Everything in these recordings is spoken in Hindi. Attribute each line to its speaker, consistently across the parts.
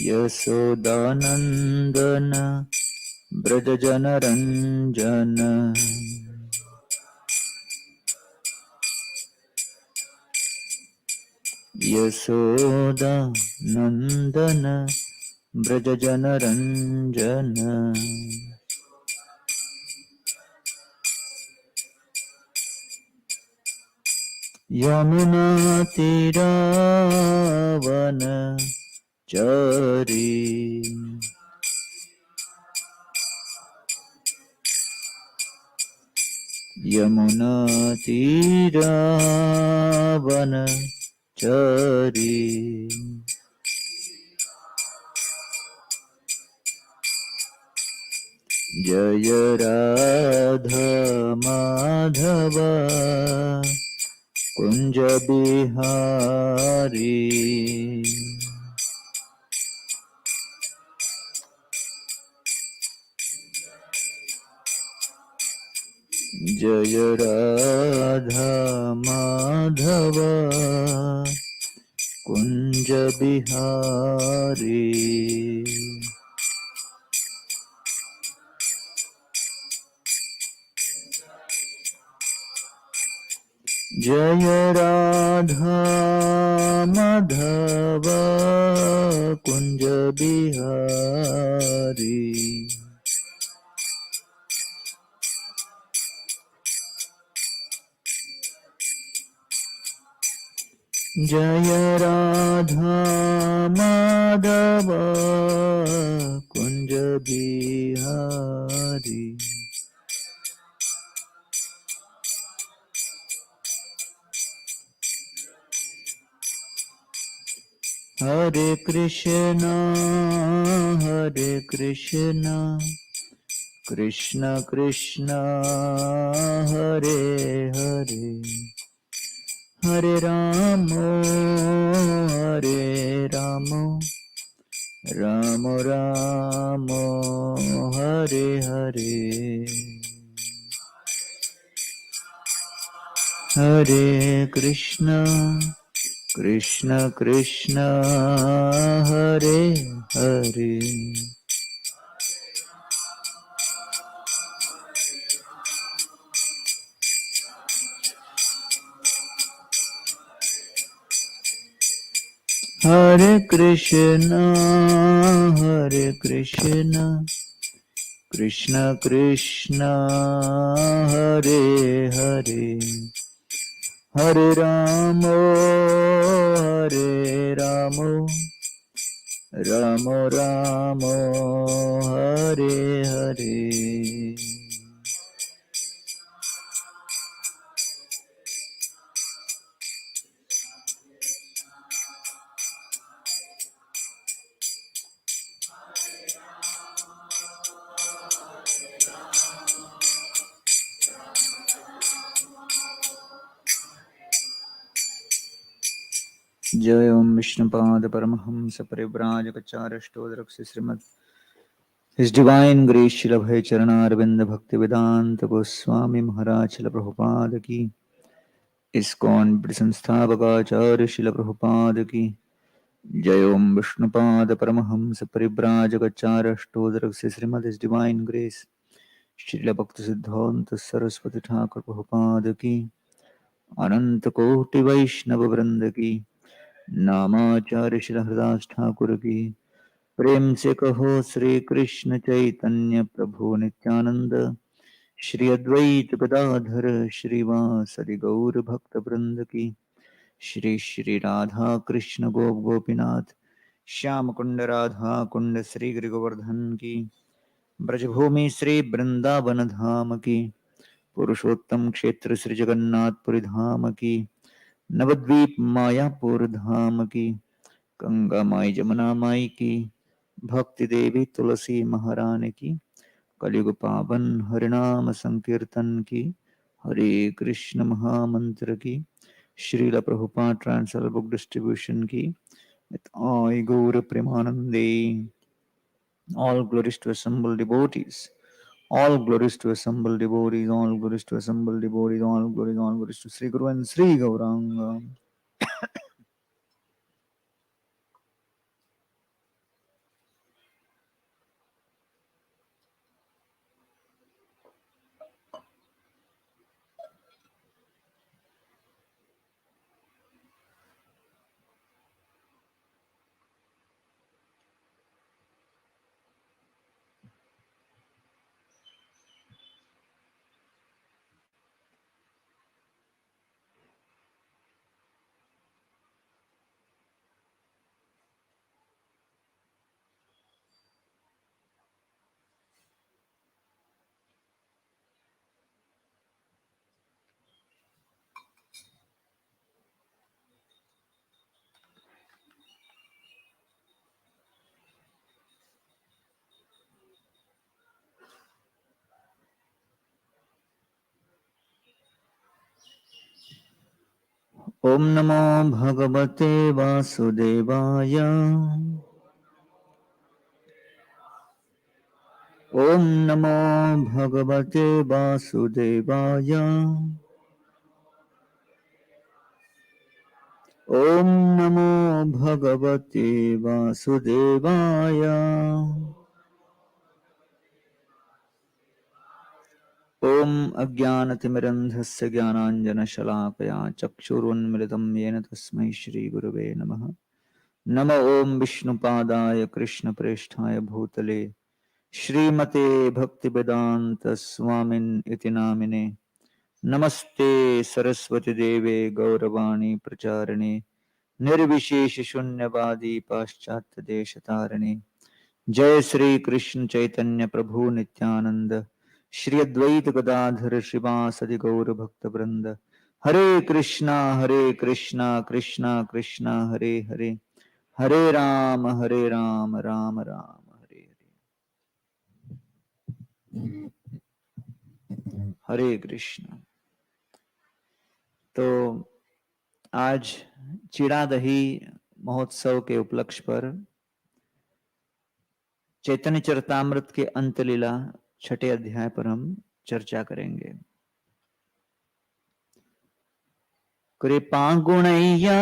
Speaker 1: यशोदानन्दन व्रजजनरञ्जन यशोदानन्दन व्रजजनरञ्जन यमुनातीरावनचरी यमुनातीरावनचरी जय राधा माधव कुंज बिहारी जय राधा माधव कुंज बिहारी जय राधा माधव कुंज बिहारी जय राधा माधव कुंज बिहारी हरे कृष्णा कृष्ण कृष्ण हरे हरे हरे राम राम राम हरे हरे हरे कृष्ण कृष्ण हरे हरे हरे कृष्ण कृष्ण कृष्ण हरे हरे हरे राम राम राम हरे हरे जय ओम Vishnupad Paramhans परिव्राजकाचार्य Shrimad His Divine Grace Shila Bhai Charanaarvinda Bhakti Vedanta Goswami Maharaj Shila Prabhupada Ki ISKCON Samsthavaka Shila Prabhupada Ki Jai Om Vishnupad Paramahamsa Parivrajakacara Srimad His Divine Grace Srila Bhakti Siddhanta Saraswati Thakur Prabhupada Ki Ananta Koti Vaishnava Vrinda Ki Namacharya Shila Hridas Thakur Ki प्रेम से कहो श्री कृष्ण चैतन्य प्रभु नित्यानंद श्री अद्वैत गदाधर श्रीवासदि गौर भक्त वृंद की श्री श्री राधा कृष्ण गोपीनाथ श्याम कुंड राधा कुंड श्री गिरि गोवर्धन की ब्रजभूमि श्री वृंदावन धाम की पुरुषोत्तम क्षेत्र श्री जगन्नाथपुरी धाम की नवद्वीप मायापुर धाम की गंगा माई जमुना माई की भक्ति देवी तुलसी महारानी की कलयुग पावन हरिनाम संकीर्तन की हरे कृष्ण महामंत्र की श्रील प्रभुपाद ट्रांसल बुक डिस्ट्रीब्यूशन की with all Gaur Premanande, all glories to assembled devotees, all glories to assembled devotees, all glories to assembled devotees, all glories to Sri Guru and Sri Gauranga. ओम नमो भगवते वासुदेवाय। ओम नमो भगवते वासुदेवाय। ओम नमो भगवते वासुदेवाय। ओम अज्ञानतिमिरन्धस्य ज्ञानाञ्जनशलाकया चक्षुरुन्मिलितं येन तस्मै श्रीगुरवे नमः। नमो ओम विष्णुपादाय कृष्णप्रेष्ठाय भूतले श्रीमते भक्तिवेदांत स्वामिन् इति नामिने। नमस्ते सरस्वती देवे गौरवाणी प्रचारिणे निर्विशेष शून्यवादी पाश्चात्य देशतारिणे। जय श्री कृष्ण चैतन्य प्रभु नित्यानंद श्री अद्वैत गदाधर श्रीवासदि गौर भक्त वृंद। हरे कृष्णा कृष्णा कृष्णा हरे हरे, हरे राम राम राम हरे हरे। हरे कृष्ण। तो आज चिड़ा दही महोत्सव के उपलक्ष्य पर चैतन्य चरितामृत के अंतलीला छठे अध्याय पर हम चर्चा करेंगे। कृपा गुणैया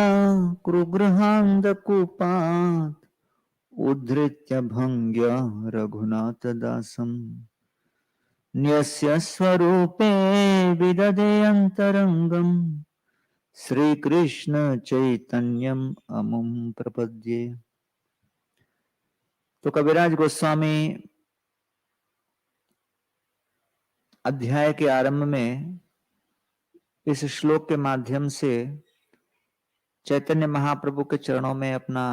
Speaker 1: कृगृहांद कुपात उद्धृत्य भंग्य रघुनाथ दासम न्यस्य स्वरूपे विदधे अंतरंगम श्री कृष्ण चैतन्यम अमुम प्रपद्ये। तो कविराज गोस्वामी अध्याय के आरंभ में इस श्लोक के माध्यम से चैतन्य महाप्रभु के चरणों में अपना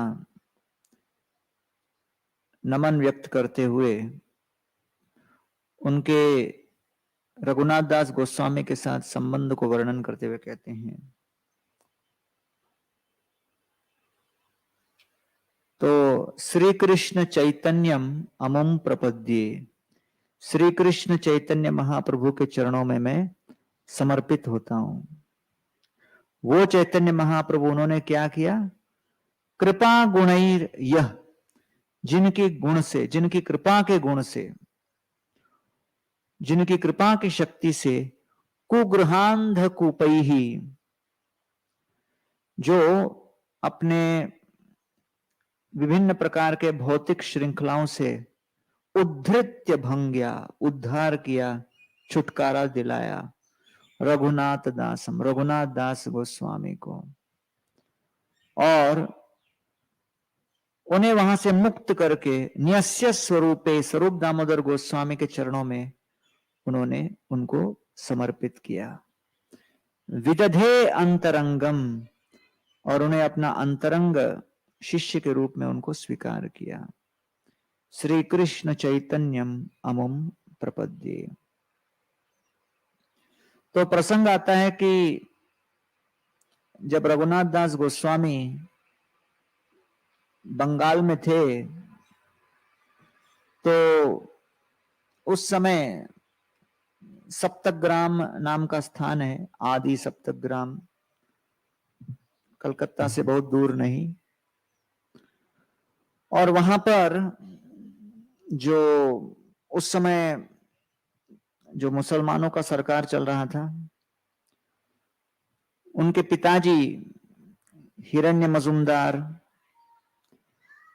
Speaker 1: नमन व्यक्त करते हुए उनके रघुनाथ दास गोस्वामी के साथ संबंध को वर्णन करते हुए कहते हैं, तो श्री कृष्ण चैतन्यम अमुम प्रपद्ये, श्री कृष्ण चैतन्य महाप्रभु के चरणों में मैं समर्पित होता हूं। वो चैतन्य महाप्रभु उन्होंने क्या किया? कृपा गुणैर यह, जिनके गुण से, जिनकी कृपा के गुण से, जिनकी कृपा की शक्ति से, कुगृहांध कुपैहि, जो अपने विभिन्न प्रकार के भौतिक श्रृंखलाओं से उद्धृत्य भंग्या, उद्धार किया, छुटकारा दिलाया, रघुनाथ दासम, रघुनाथ दास गोस्वामी को, और उन्हें वहां से मुक्त करके न्यस्य स्वरूपे, स्वरूप दामोदर गोस्वामी के चरणों में उन्होंने उनको समर्पित किया। विदधे अंतरंगम, और उन्हें अपना अंतरंग शिष्य के रूप में उनको स्वीकार किया। श्री कृष्ण चैतन्यम अमुम प्रपद्ये। तो प्रसंग आता है कि जब रघुनाथ दास गोस्वामी बंगाल में थे तो उस समय सप्तग्राम नाम का स्थान है, आदि सप्तग्राम, कलकत्ता से बहुत दूर नहीं, और वहां पर जो उस समय जो मुसलमानों का सरकार चल रहा था, उनके पिताजी हिरण्य मजुमदार,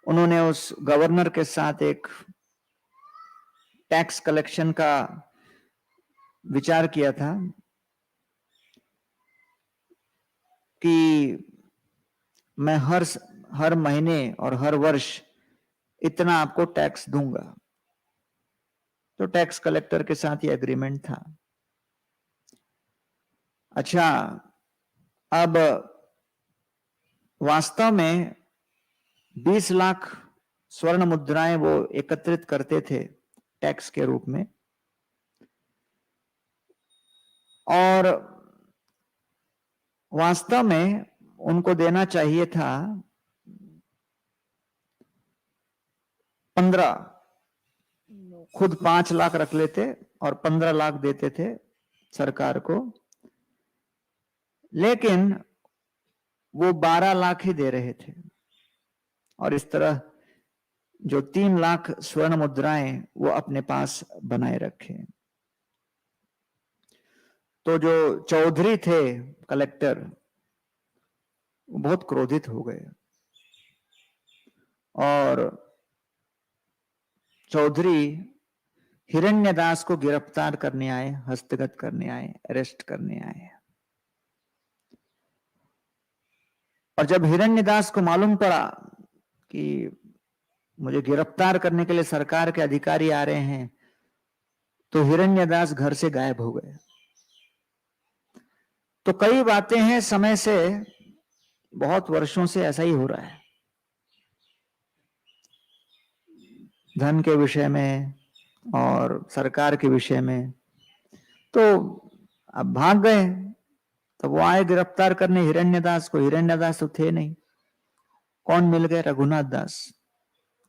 Speaker 1: उन्होंने उस गवर्नर के साथ एक टैक्स कलेक्शन का विचार किया था कि मैं हर महीने और हर वर्ष इतना आपको टैक्स दूंगा। तो टैक्स कलेक्टर के साथ ये एग्रीमेंट था। अच्छा, अब वास्तव में 20 लाख स्वर्ण मुद्राएं वो एकत्रित करते थे टैक्स के रूप में, और वास्तव में उनको देना चाहिए था 15, खुद 5 लाख रख लेते और 15 लाख देते थे सरकार को। लेकिन वो 12 लाख ही दे रहे थे, और इस तरह जो 3 लाख स्वर्ण मुद्राएं वो अपने पास बनाए रखे। तो जो चौधरी थे कलेक्टर, वो बहुत क्रोधित हो गए और चौधरी हिरण्यदास को गिरफ्तार करने आए, हस्तगत करने आए, अरेस्ट करने आए। और जब हिरण्यदास को मालूम पड़ा कि मुझे गिरफ्तार करने के लिए सरकार के अधिकारी आ रहे हैं, तो हिरण्यदास घर से गायब हो गए। तो कई बातें हैं, समय से, बहुत वर्षों से ऐसा ही हो रहा है, धन के विषय में और सरकार के विषय में। तो अब भाग गए, तब वो आए गिरफ्तार करने हिरण्यदास को। हिरण्यदास तो थे नहीं, कौन मिल गए? रघुनाथ दास।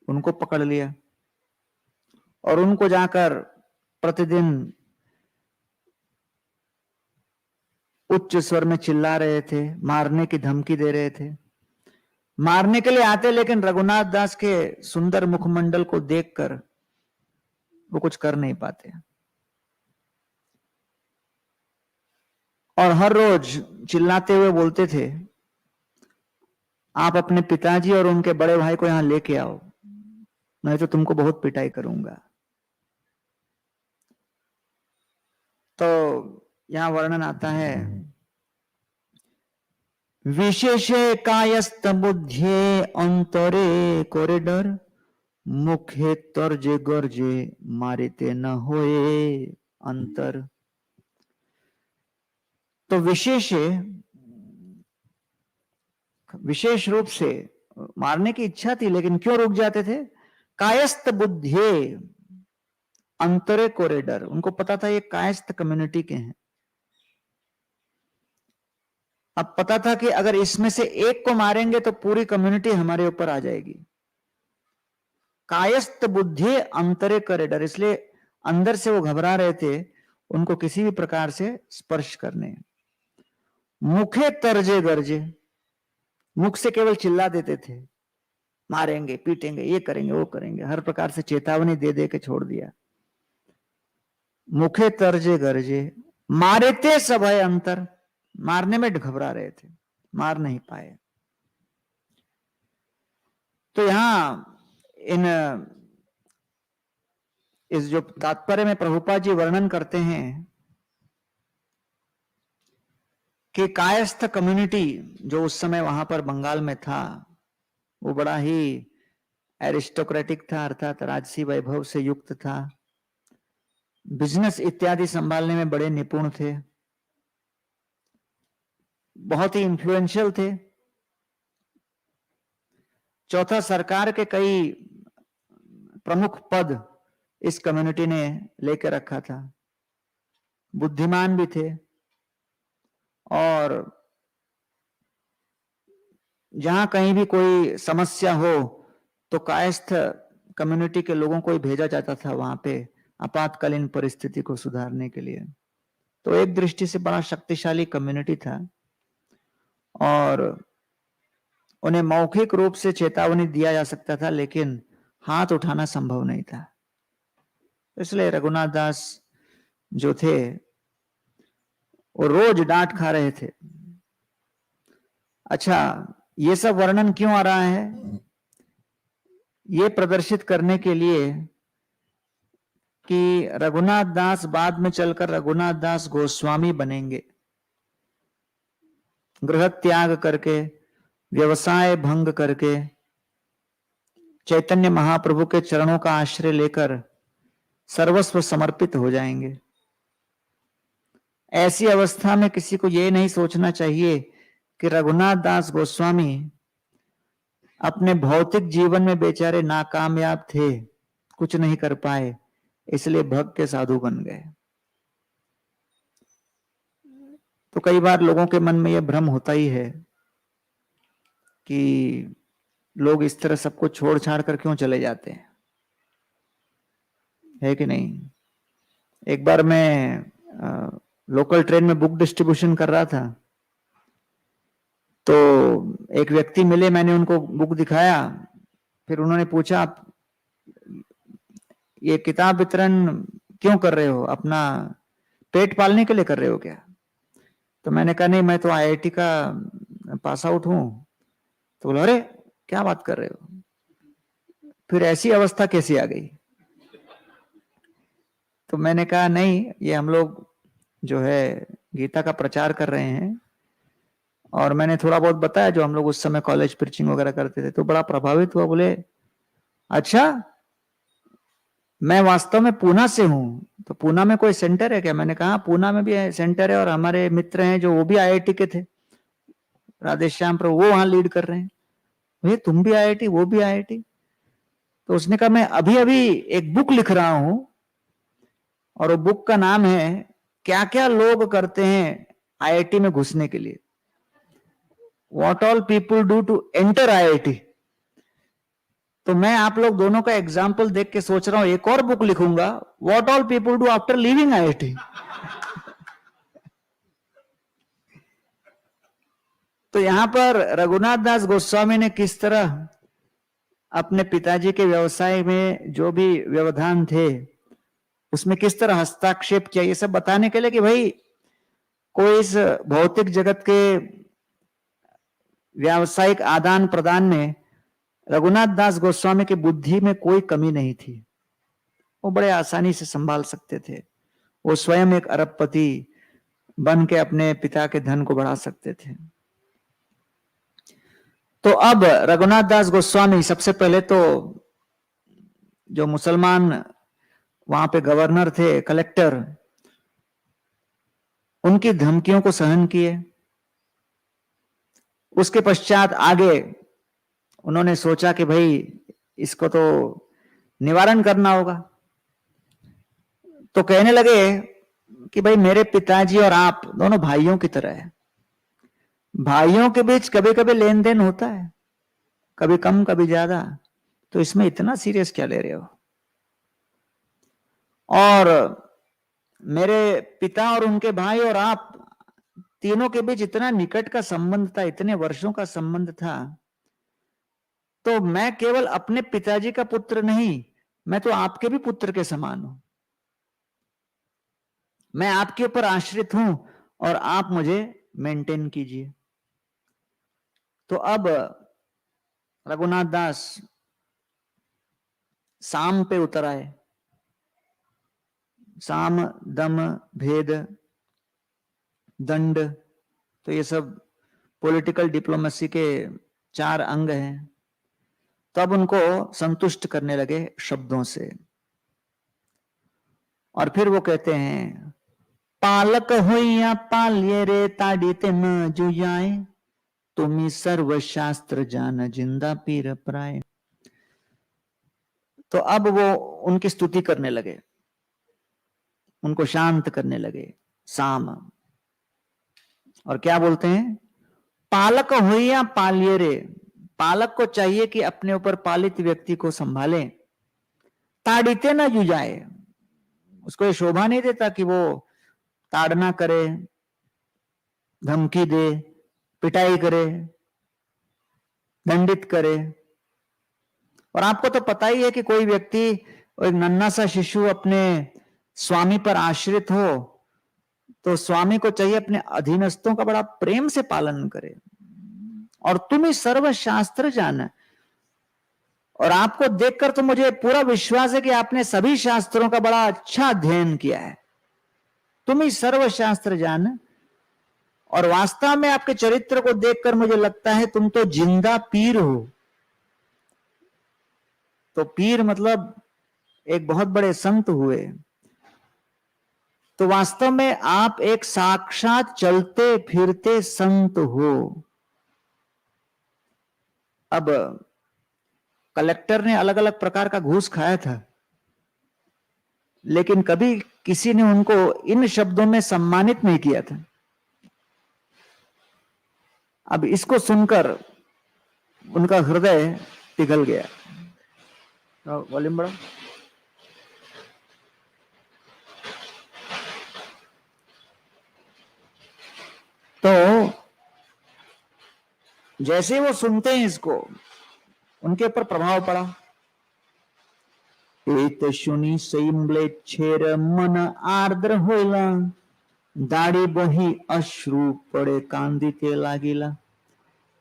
Speaker 1: उनको पकड़ लिया और उनको जाकर प्रतिदिन उच्च स्वर में चिल्ला रहे थे, मारने की धमकी दे रहे थे। मारने के लिए आते, लेकिन रघुनाथ दास के सुंदर मुखमंडल को देखकर वो कुछ कर नहीं पाते। और हर रोज चिल्लाते हुए बोलते थे, आप अपने पिताजी और उनके बड़े भाई को यहां लेके आओ, नहीं तो तुमको बहुत पिटाई करूंगा। तो यहां वर्णन आता है, विशेषे कायस्थ बुद्धे अंतरे कॉरिडोर, मुखे तर्जे गर्जे मारिते न होए अंतर। तो विशेष रूप से मारने की इच्छा थी, लेकिन क्यों रुक जाते थे? कायस्थ बुद्धे अंतरे कॉरिडोर, उनको पता था ये कायस्थ कम्युनिटी के हैं। अब पता था कि अगर इसमें से एक को मारेंगे तो पूरी कम्युनिटी हमारे ऊपर आ जाएगी। कायस्थ बुद्धि अंतरे कॉरिडोर, इसलिए अंदर से वो घबरा रहे थे उनको किसी भी प्रकार से स्पर्श करने। मुखे तर्जे गर्जे, मुख से केवल चिल्ला देते थे, मारेंगे, पीटेंगे, ये करेंगे, वो करेंगे, हर प्रकार से चेतावनी दे दे के छोड़ दिया। मुखे तर्जे गर्जे मारेते सभय अंतर, मारने में घबरा रहे थे, मार नहीं पाए। तो यहां इन इस जो तात्पर्य में प्रभुपाद जी वर्णन करते हैं कि कायस्थ कम्युनिटी जो उस समय वहां पर बंगाल में था, वो बड़ा ही एरिस्टोक्रेटिक था, अर्थात राजसी वैभव से युक्त था, बिजनेस इत्यादि संभालने में बड़े निपुण थे, बहुत ही इंफ्लुएंशियल थे। चौथा, सरकार के कई प्रमुख पद इस कम्युनिटी ने लेकर रखा था, बुद्धिमान भी थे, और जहां कहीं भी कोई समस्या हो तो कायस्थ कम्युनिटी के लोगों को ही भेजा जाता था वहां पे आपातकालीन परिस्थिति को सुधारने के लिए। तो एक दृष्टि से बड़ा शक्तिशाली कम्युनिटी था, और उन्हें मौखिक रूप से चेतावनी दिया जा सकता था, लेकिन हाथ उठाना संभव नहीं था। इसलिए रघुनाथ दास जो थे वो रोज डांट खा रहे थे। अच्छा, ये सब वर्णन क्यों आ रहा है? ये प्रदर्शित करने के लिए कि रघुनाथ दास बाद में चलकर रघुनाथ दास गोस्वामी बनेंगे, गृह त्याग करके, व्यवसाय भंग करके, चैतन्य महाप्रभु के चरणों का आश्रय लेकर सर्वस्व समर्पित हो जाएंगे। ऐसी अवस्था में किसी को यह नहीं सोचना चाहिए कि रघुनाथ दास गोस्वामी अपने भौतिक जीवन में बेचारे नाकामयाब थे, कुछ नहीं कर पाए, इसलिए भक्त के साधु बन गए। तो कई बार लोगों के मन में यह भ्रम होता ही है कि लोग इस तरह सबको छोड़ छाड़ कर क्यों चले जाते हैं, है कि नहीं? एक बार मैं लोकल ट्रेन में बुक डिस्ट्रीब्यूशन कर रहा था, तो एक व्यक्ति मिले, मैंने उनको बुक दिखाया, फिर उन्होंने पूछा आप ये किताब वितरण क्यों कर रहे हो, अपना पेट पालने के लिए कर रहे हो क्या? तो मैंने कहा नहीं, मैं तो आईआईटी का पास आउट हूं। तो बोला अरे क्या बात कर रहे हो, फिर ऐसी अवस्था कैसी आ गई? तो मैंने कहा नहीं, ये हम लोग जो है गीता का प्रचार कर रहे हैं, और मैंने थोड़ा बहुत बताया जो हम लोग उस समय कॉलेज प्रीचिंग वगैरह करते थे। तो बड़ा प्रभावित हुआ, बोले अच्छा, मैं वास्तव में पूना से हूं, तो पूना में कोई सेंटर है क्या? मैंने कहा पूना में भी सेंटर है, और हमारे मित्र हैं जो वो भी आईआईटी के थे, राधेश्याम प्रभु, वो वहां लीड कर रहे हैं। भैया तुम भी आईआईटी, वो भी आईआईटी? तो उसने कहा मैं अभी अभी एक बुक लिख रहा हूं, और वो बुक का नाम है क्या क्या लोग करते हैं आईआईटी में घुसने के लिए, what all people do to enter IIT. तो मैं आप लोग दोनों का एग्जाम्पल देख के सोच रहा हूं एक और बुक लिखूंगा, what all people do after living IIT. तो यहां पर रघुनाथ दास गोस्वामी ने किस तरह अपने पिताजी के व्यवसाय में जो भी व्यवधान थे उसमें किस तरह हस्ताक्षेप किया, ये सब बताने के लिए कि भाई कोई इस भौतिक जगत के व्यावसायिक आदान प्रदान में रघुनाथ दास गोस्वामी की बुद्धि में कोई कमी नहीं थी, वो बड़े आसानी से संभाल सकते थे। वो स्वयं एक अरबपति बन के अपने पिता के धन को बढ़ा सकते थे। तो अब रघुनाथ दास गोस्वामी सबसे पहले तो जो मुसलमान वहां पे गवर्नर थे, कलेक्टर, उनकी धमकियों को सहन किए। उसके पश्चात आगे उन्होंने सोचा कि भाई इसको तो निवारण करना होगा। तो कहने लगे कि भाई मेरे पिताजी और आप दोनों भाइयों की तरह है, भाइयों के बीच कभी कभी लेन देन होता है, कभी कम कभी ज्यादा, तो इसमें इतना सीरियस क्या ले रहे हो? और मेरे पिता और उनके भाई और आप तीनों के बीच इतना निकट का संबंध था, इतने वर्षों का संबंध था, तो मैं केवल अपने पिताजी का पुत्र नहीं, मैं तो आपके भी पुत्र के समान हूं, मैं आपके ऊपर आश्रित हूं, और आप मुझे मेंटेन कीजिए। तो अब रघुनाथ दास साम पे उतर आए। साम, दम, भेद, दंड, तो ये सब पॉलिटिकल डिप्लोमेसी के 4 अंग हैं। तब उनको संतुष्ट करने लगे शब्दों से, और फिर वो कहते हैं पालक होइया पालिए रे ताड़ीते न जुयाए, तुम्ही सर्व शास्त्र जान जिंदा पीर प्राय। तो अब वो उनकी स्तुति करने लगे, उनको शांत करने लगे साम, और क्या बोलते हैं, पालक होइया पालिए रे, पालक को चाहिए कि अपने ऊपर पालित व्यक्ति को संभाले, ताड़ीते ना जुझाए, उसको ये शोभा नहीं देता कि वो ताड़ना करे, धमकी दे, पिटाई करे, दंडित करे। और आपको तो पता ही है कि कोई व्यक्ति, एक नन्हा सा शिशु अपने स्वामी पर आश्रित हो, तो स्वामी को चाहिए अपने अधीनस्थों का बड़ा प्रेम से पालन करे। और तुम ही सर्व शास्त्र जाना, और आपको देखकर तो मुझे पूरा विश्वास है कि आपने सभी शास्त्रों का बड़ा अच्छा अध्ययन किया है, तुम ही सर्व शास्त्र जान। और वास्तव में आपके चरित्र को देखकर मुझे लगता है तुम तो जिंदा पीर हो। तो पीर मतलब एक बहुत बड़े संत हुए, तो वास्तव में आप एक साक्षात चलते फिरते संत हो। अब कलेक्टर ने अलग अलग प्रकार का घूस खाया था, लेकिन कभी किसी ने उनको इन शब्दों में सम्मानित नहीं किया था। अब इसको सुनकर उनका हृदय पिघल गया। वॉल्यूम बढ़ाओ। तो जैसे वो सुनते हैं इसको, उनके ऊपर प्रभाव पड़ा। एत शुनि म्लेच्छेर मन आर्द्र होइला, दाढ़ी बही अश्रु पड़े कांदिते लागिला।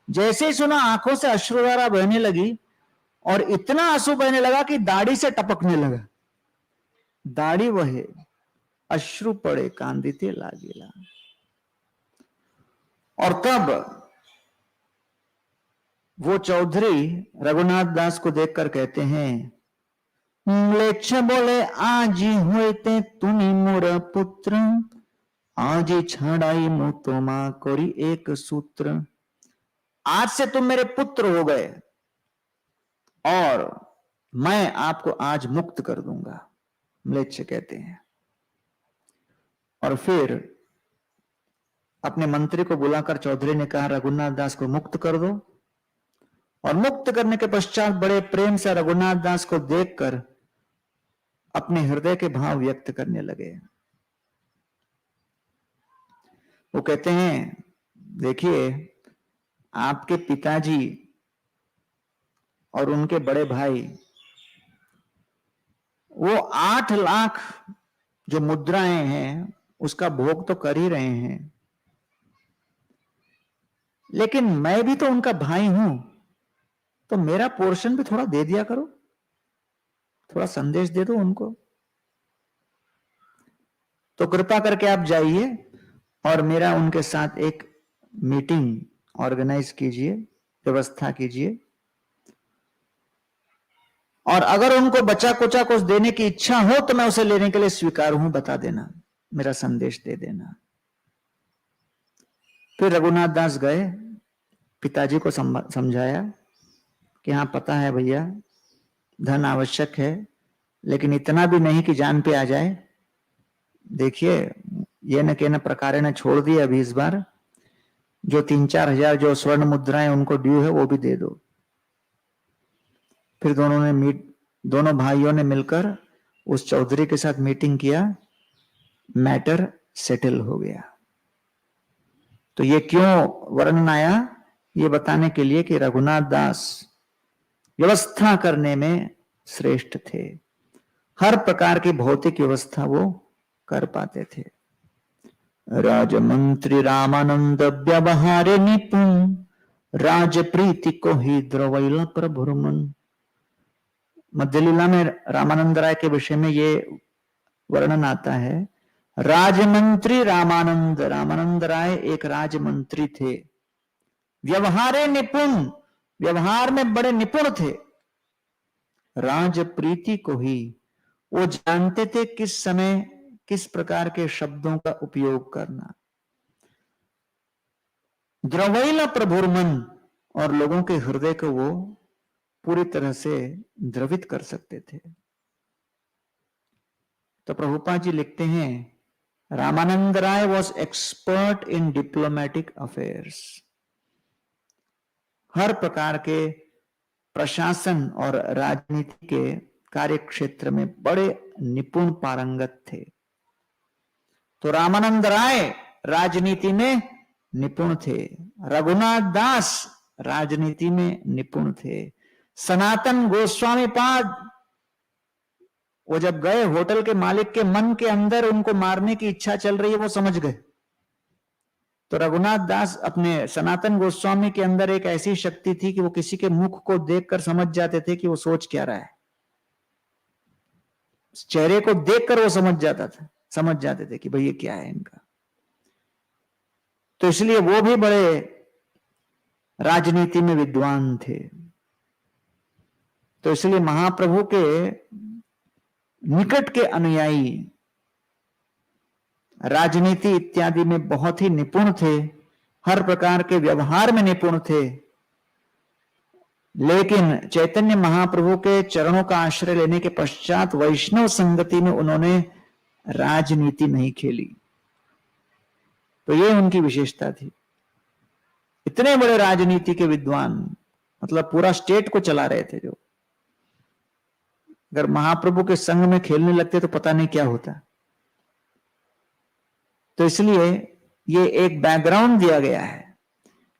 Speaker 1: जैसे सुना आंखों से अश्रुधारा बहने लगी और इतना आंसू बहने लगा कि दाढ़ी से टपकने लगा। दाढ़ी बहे अश्रु पड़े कांदिते लागिला। और तब वो चौधरी रघुनाथ दास को देखकर कहते हैं, म्लेच्छ बोले आजी होते तुनी मोर पुत्र, आजी छाड़ाई मुतोमा कोरी एक सूत्र। आज से तुम मेरे पुत्र हो गए और मैं आपको आज मुक्त कर दूंगा, म्लेच्छ कहते हैं। और फिर अपने मंत्री को बुलाकर चौधरी ने कहा, रघुनाथ दास को मुक्त कर दो। और मुक्त करने के पश्चात बड़े प्रेम से रघुनाथ दास को देखकर अपने हृदय के भाव व्यक्त करने लगे। वो कहते हैं, देखिए आपके पिताजी और उनके बड़े भाई वो 8 लाख जो मुद्राएं हैं उसका भोग तो कर ही रहे हैं, लेकिन मैं भी तो उनका भाई हूं, तो मेरा पोर्शन भी थोड़ा दे दिया करो, थोड़ा संदेश दे दो उनको। तो कृपा करके आप जाइए और मेरा उनके साथ एक मीटिंग ऑर्गेनाइज कीजिए, व्यवस्था कीजिए, और अगर उनको बचा कुचा कुछ देने की इच्छा हो तो मैं उसे लेने के लिए स्वीकार हूं, बता देना, मेरा संदेश दे देना। फिर रघुनाथ दास गए, पिताजी को समझाया कि हाँ पता है भैया, धन आवश्यक है, लेकिन इतना भी नहीं कि जान पे आ जाए। देखिए ये न के न प्रकारे ने छोड़ दिया, अभी इस बार जो 3-4 हजार जो स्वर्ण मुद्राएं उनको ड्यू है वो भी दे दो। फिर दोनों भाइयों ने मिलकर उस चौधरी के साथ मीटिंग किया, मैटर सेटल हो गया। तो ये क्यों वर्णन आया, ये बताने के लिए कि रघुनाथ दास व्यवस्था करने में श्रेष्ठ थे, हर प्रकार की भौतिक व्यवस्था वो कर पाते थे। राजमंत्री रामानंद व्यवहारे निपुण, राज प्रीति को ही द्रवैल प्रभुरमन। मध्य लीला में रामानंद राय के विषय में ये वर्णन आता है। राजमंत्री रामानंद, रामानंद राय एक राजमंत्री थे, व्यवहारे निपुण, व्यवहार में बड़े निपुण थे, राज प्रीति को ही, वो जानते थे किस समय किस प्रकार के शब्दों का उपयोग करना। द्रवैल प्रभुरमन, और लोगों के हृदय को वो पूरी तरह से द्रवित कर सकते थे। तो प्रभुपाद जी लिखते हैं, Ramanand Rai was expert in diplomatic affairs, हर प्रकार के प्रशासन और राजनीति के कार्य क्षेत्र में बड़े निपुण पारंगत थे। तो रामानंद राय राजनीति में निपुण थे, रघुनाथ दास राजनीति में निपुण थे। सनातन गोस्वामी पाद वो जब गए, होटल के मालिक के मन के अंदर उनको मारने की इच्छा चल रही है, वो समझ गए। तो रघुनाथ दास अपने सनातन गोस्वामी के अंदर एक ऐसी शक्ति थी कि वो किसी के मुख को देखकर समझ जाते थे कि वो सोच क्या रहा है, चेहरे को देखकर वो समझ जाते थे कि भाई ये क्या है इनका। तो इसलिए वो भी बड़े राजनीति में विद्वान थे। तो इसलिए महाप्रभु के निकट के अनुयायी राजनीति इत्यादि में बहुत ही निपुण थे, हर प्रकार के व्यवहार में निपुण थे, लेकिन चैतन्य महाप्रभु के चरणों का आश्रय लेने के पश्चात वैष्णव संगति में उन्होंने राजनीति नहीं खेली। तो ये उनकी विशेषता थी। इतने बड़े राजनीति के विद्वान, मतलब पूरा स्टेट को चला रहे थे, जो अगर महाप्रभु के संग में खेलने लगते तो पता नहीं क्या होता। तो इसलिए ये एक बैकग्राउंड दिया गया है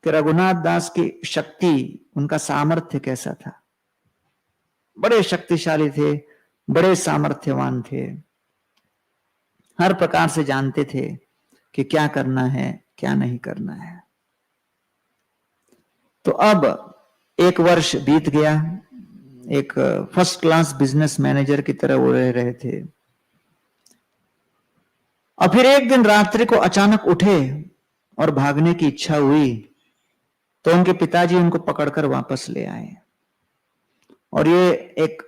Speaker 1: कि रघुनाथ दास की शक्ति, उनका सामर्थ्य कैसा था। बड़े शक्तिशाली थे, बड़े सामर्थ्यवान थे, हर प्रकार से जानते थे कि क्या करना है क्या नहीं करना है। तो अब 1 वर्ष बीत गया, एक फर्स्ट क्लास बिजनेस मैनेजर की तरह वो रह रहे थे। और फिर एक दिन रात्रि को अचानक उठे और भागने की इच्छा हुई, तो उनके पिताजी उनको पकड़कर वापस ले आए। और ये एक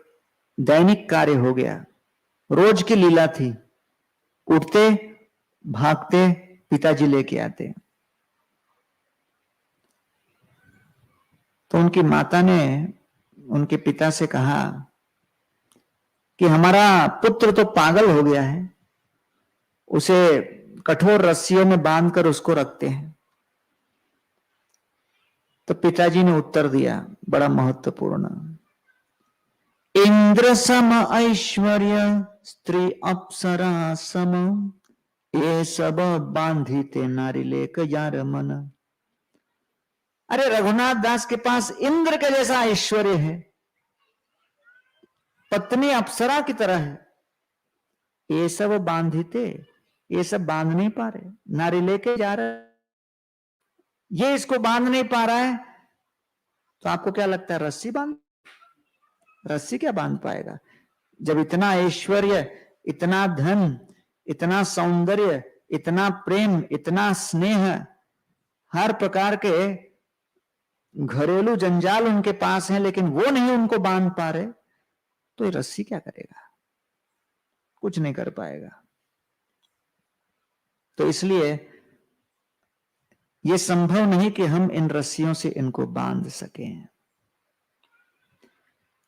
Speaker 1: दैनिक कार्य हो गया, रोज की लीला थी। उठते, भागते, पिताजी लेके आते। तो उनकी माता ने उनके पिता से कहा कि हमारा पुत्र तो पागल हो गया है, उसे कठोर रस्सियों में बांधकर उसको रखते हैं। तो पिताजी ने उत्तर दिया, बड़ा महत्वपूर्ण, इंद्र सम ऐश्वर्य स्त्री अप्सरा सम, ये सब बांधिते नारी लेक यार मन। अरे रघुनाथ दास के पास इंद्र के जैसा ऐश्वर्य है, पत्नी अप्सरा की तरह है, ये सब बांधिते, ये सब बांध नहीं पा रहे, नारी लेके जा रहे, ये इसको बांध नहीं पा रहा है। तो आपको क्या लगता है, रस्सी बांध? रस्सी क्या बांध पाएगा? जब इतना ऐश्वर्य, इतना धन, इतना सौंदर्य, इतना प्रेम, इतना स्नेह, हर प्रकार के घरेलू जंजाल उनके पास हैं, लेकिन वो नहीं उनको बांध पा रहे, तो ये रस्सी क्या करेगा? कुछ नहीं कर पाएगा। तो इसलिए यह संभव नहीं कि हम इन रस्सियों से इनको बांध सकें।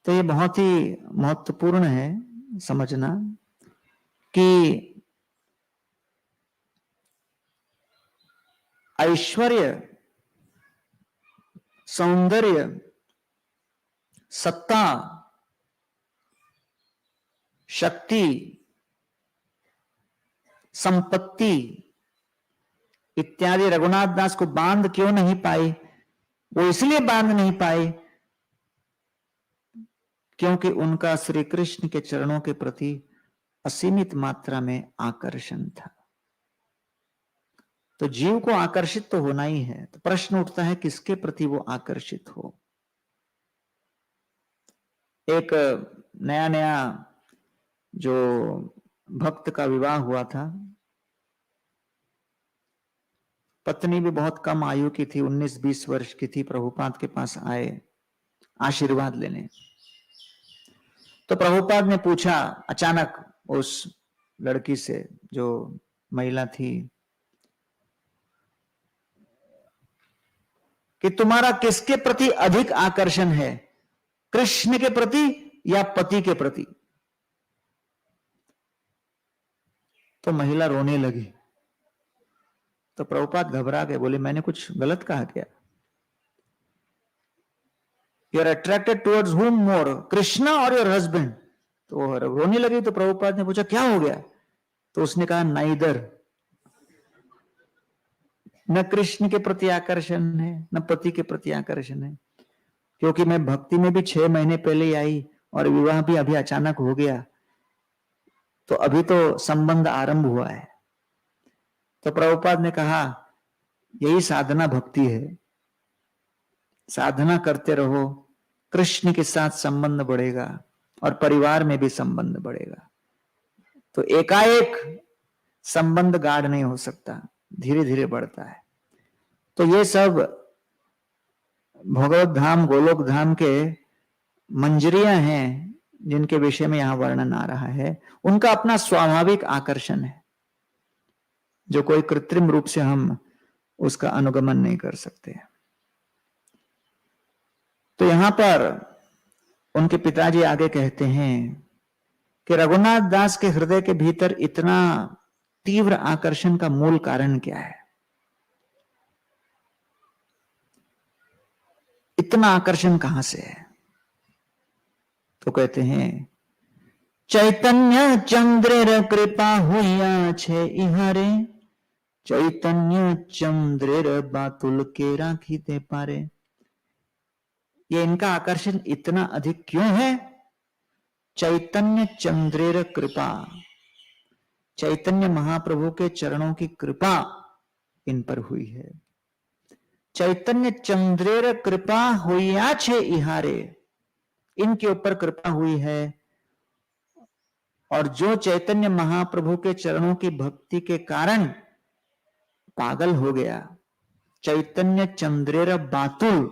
Speaker 1: तो ये बहुत ही महत्वपूर्ण है समझना कि ऐश्वर्य, सौंदर्य, सत्ता, शक्ति, संपत्ति इत्यादि रघुनाथ दास को बांध क्यों नहीं पाई? वो इसलिए बांध नहीं पाए क्योंकि उनका श्री कृष्ण के चरणों के प्रति असीमित मात्रा में आकर्षण था। तो जीव को आकर्षित तो होना ही है, तो प्रश्न उठता है किसके प्रति वो आकर्षित हो। एक नया नया जो भक्त का विवाह हुआ था, पत्नी भी बहुत कम आयु की थी, 19-20 वर्ष की थी। प्रभुपाद के पास आए आशीर्वाद लेने। तो प्रभुपाद ने पूछा अचानक उस लड़की से, जो महिला थी, कि तुम्हारा किसके प्रति अधिक आकर्षण है, कृष्ण के प्रति या पति के प्रति? तो महिला रोने लगी। तो प्रभुपाद घबरा गए, बोले मैंने कुछ गलत कहा क्या? You are attracted towards whom more, Krishna और योर हस्बैंड? तो रोने लगी। तो प्रभुपाद ने पूछा क्या हो गया? तो उसने कहा नाइदर, न कृष्ण के प्रति आकर्षण है न पति के प्रति आकर्षण है, क्योंकि मैं भक्ति में भी 6 महीने पहले ही आई और विवाह भी अभी अचानक हो गया, तो अभी तो संबंध आरंभ हुआ है। तो प्रभुपाद ने कहा यही साधना भक्ति है, साधना करते रहो, कृष्ण के साथ संबंध बढ़ेगा और परिवार में भी संबंध बढ़ेगा। तो एकाएक संबंध गाढ़ नहीं हो सकता, धीरे धीरे बढ़ता है। तो ये सब भगवत धाम, गोलोक धाम के मंजरियां हैं जिनके विषय में यहां वर्णन आ रहा है। उनका अपना स्वाभाविक आकर्षण है, जो कोई कृत्रिम रूप से हम उसका अनुगमन नहीं कर सकते। तो यहां पर उनके पिताजी आगे कहते हैं कि रघुनाथ दास के हृदय के भीतर इतना तीव्र आकर्षण का मूल कारण क्या है? इतना आकर्षण कहां से है? तो कहते हैं चैतन्य चंद्र कृपा हुआ छे इहारे, चैतन्य चंद्रेर बातुल के राखीते पारे। ये इनका आकर्षण इतना अधिक क्यों है? चैतन्य चंद्रेर कृपा, चैतन्य महाप्रभु के चरणों की कृपा इन पर हुई है। चैतन्य चंद्रेर कृपा हुईया छे इहारे, इनके ऊपर कृपा हुई है। और जो चैतन्य महाप्रभु के चरणों की भक्ति के कारण पागल हो गया, चैतन्य चंद्रेर बातुल,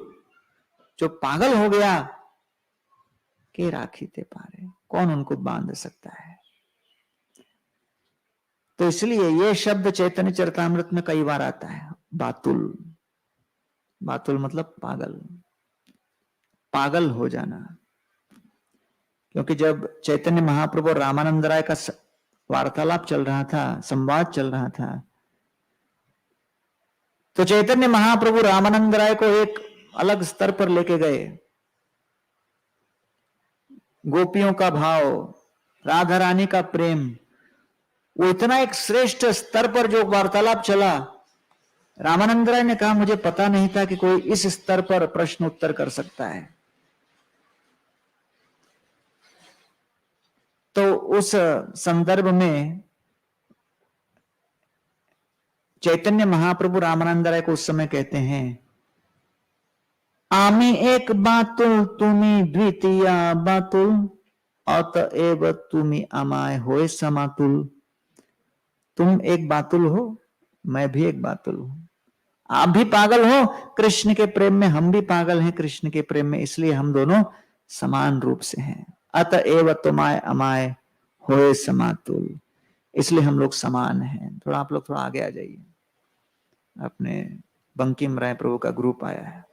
Speaker 1: जो पागल हो गया, के राखीते पारे, कौन उनको बांध सकता है? तो इसलिए यह शब्द चैतन्य चरितामृत में कई बार आता है, बातुल। बातुल मतलब पागल, पागल हो जाना। क्योंकि जब चैतन्य महाप्रभु और रामानंद राय का वार्तालाप चल रहा था, संवाद चल रहा था, तो चैतन्य महाप्रभु रामानंद राय को एक अलग स्तर पर लेके गए। गोपियों का भाव, राधा रानी का प्रेम, वो इतना एक श्रेष्ठ स्तर पर जो वार्तालाप चला, रामानंद राय ने कहा मुझे पता नहीं था कि कोई इस स्तर पर प्रश्न उत्तर कर सकता है। तो उस संदर्भ में चैतन्य महाप्रभु रामानंद राय को उस समय कहते हैं, आमी एक बातुल तुमी द्वितीय बातुल, अतएव तुमी अमाय होए समातुल। तुम एक बातुल हो, मैं भी एक बातुल हूं। आप भी पागल हो कृष्ण के प्रेम में, हम भी पागल हैं कृष्ण के प्रेम में, इसलिए हम दोनों समान रूप से हैं। अतएव तुमाय अमाय होए समातुल, इसलिए हम लोग समान हैं। थोड़ा आप लोग थोड़ा आगे आ जाइए, अपने बंकिम राय प्रभु का ग्रुप आया है।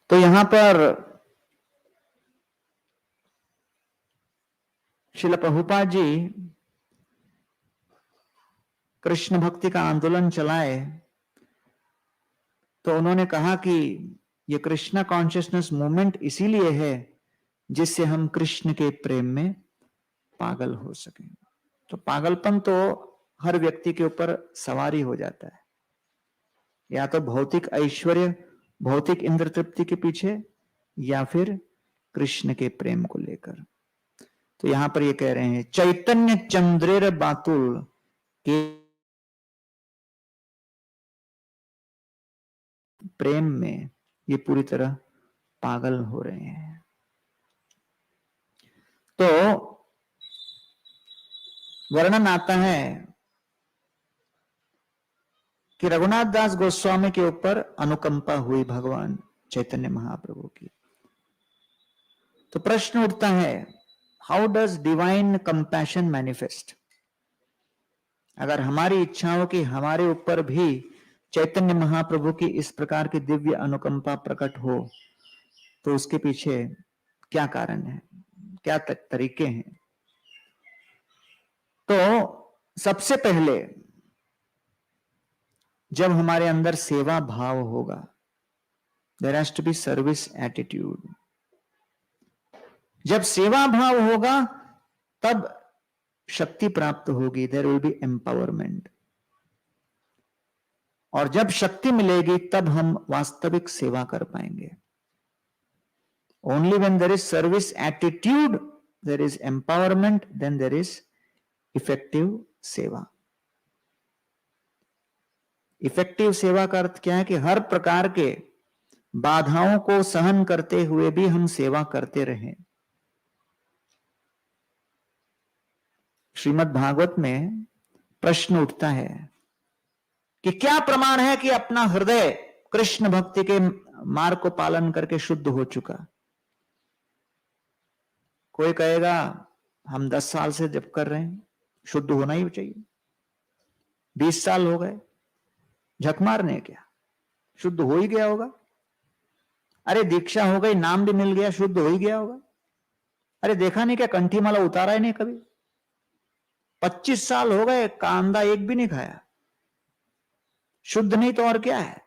Speaker 1: तो यहां पर श्रील प्रभुपाद जी कृष्ण भक्ति का आंदोलन चलाए, तो उन्होंने कहा कि ये कृष्णा कॉन्शियसनेस मूवमेंट इसीलिए है जिससे हम कृष्ण के प्रेम में पागल हो सकें। तो पागलपन तो हर व्यक्ति के ऊपर सवारी हो जाता है, या तो भौतिक ऐश्वर्य, भौतिक इंद्र तृप्ति के पीछे, या फिर कृष्ण के प्रेम को लेकर। तो यहां पर ये कह रहे हैं, चैतन्य चंद्रेर बातुल के प्रेम में ये पूरी तरह पागल हो रहे हैं। तो वर्णन आता है कि रघुनाथ दास गोस्वामी के ऊपर अनुकंपा हुई भगवान चैतन्य महाप्रभु की। तो प्रश्न उठता है, how does divine compassion manifest? अगर हमारी इच्छाओं की हमारे ऊपर भी चैतन्य महाप्रभु की इस प्रकार की दिव्य अनुकंपा प्रकट हो, तो उसके पीछे क्या कारण है, क्या तरीके हैं? तो सबसे पहले जब हमारे अंदर सेवा भाव होगा, there has to be service attitude. जब सेवा भाव होगा तब शक्ति प्राप्त होगी, देयर विल बी एम्पावरमेंट। और जब शक्ति मिलेगी तब हम वास्तविक सेवा कर पाएंगे। Only when there is service attitude, there is empowerment, then there is effective सेवा। इफेक्टिव सेवा का अर्थ क्या है कि हर प्रकार के बाधाओं को सहन करते हुए भी हम सेवा करते रहें। श्रीमद् भागवत में प्रश्न उठता है कि क्या प्रमाण है कि अपना हृदय कृष्ण भक्ति के मार्ग को पालन करके शुद्ध हो चुका? कोई कहेगा हम 10 साल से जप कर रहे हैं, शुद्ध होना ही चाहिए। 20 साल हो गए, झक मारने क्या, शुद्ध हो ही गया होगा। अरे दीक्षा हो गई, नाम भी मिल गया, शुद्ध हो ही गया होगा। अरे देखा नहीं क्या कंठी माला उतारा ही नहीं कभी। 25 साल हो गए, कांदा एक भी नहीं खाया, शुद्ध नहीं तो और क्या है।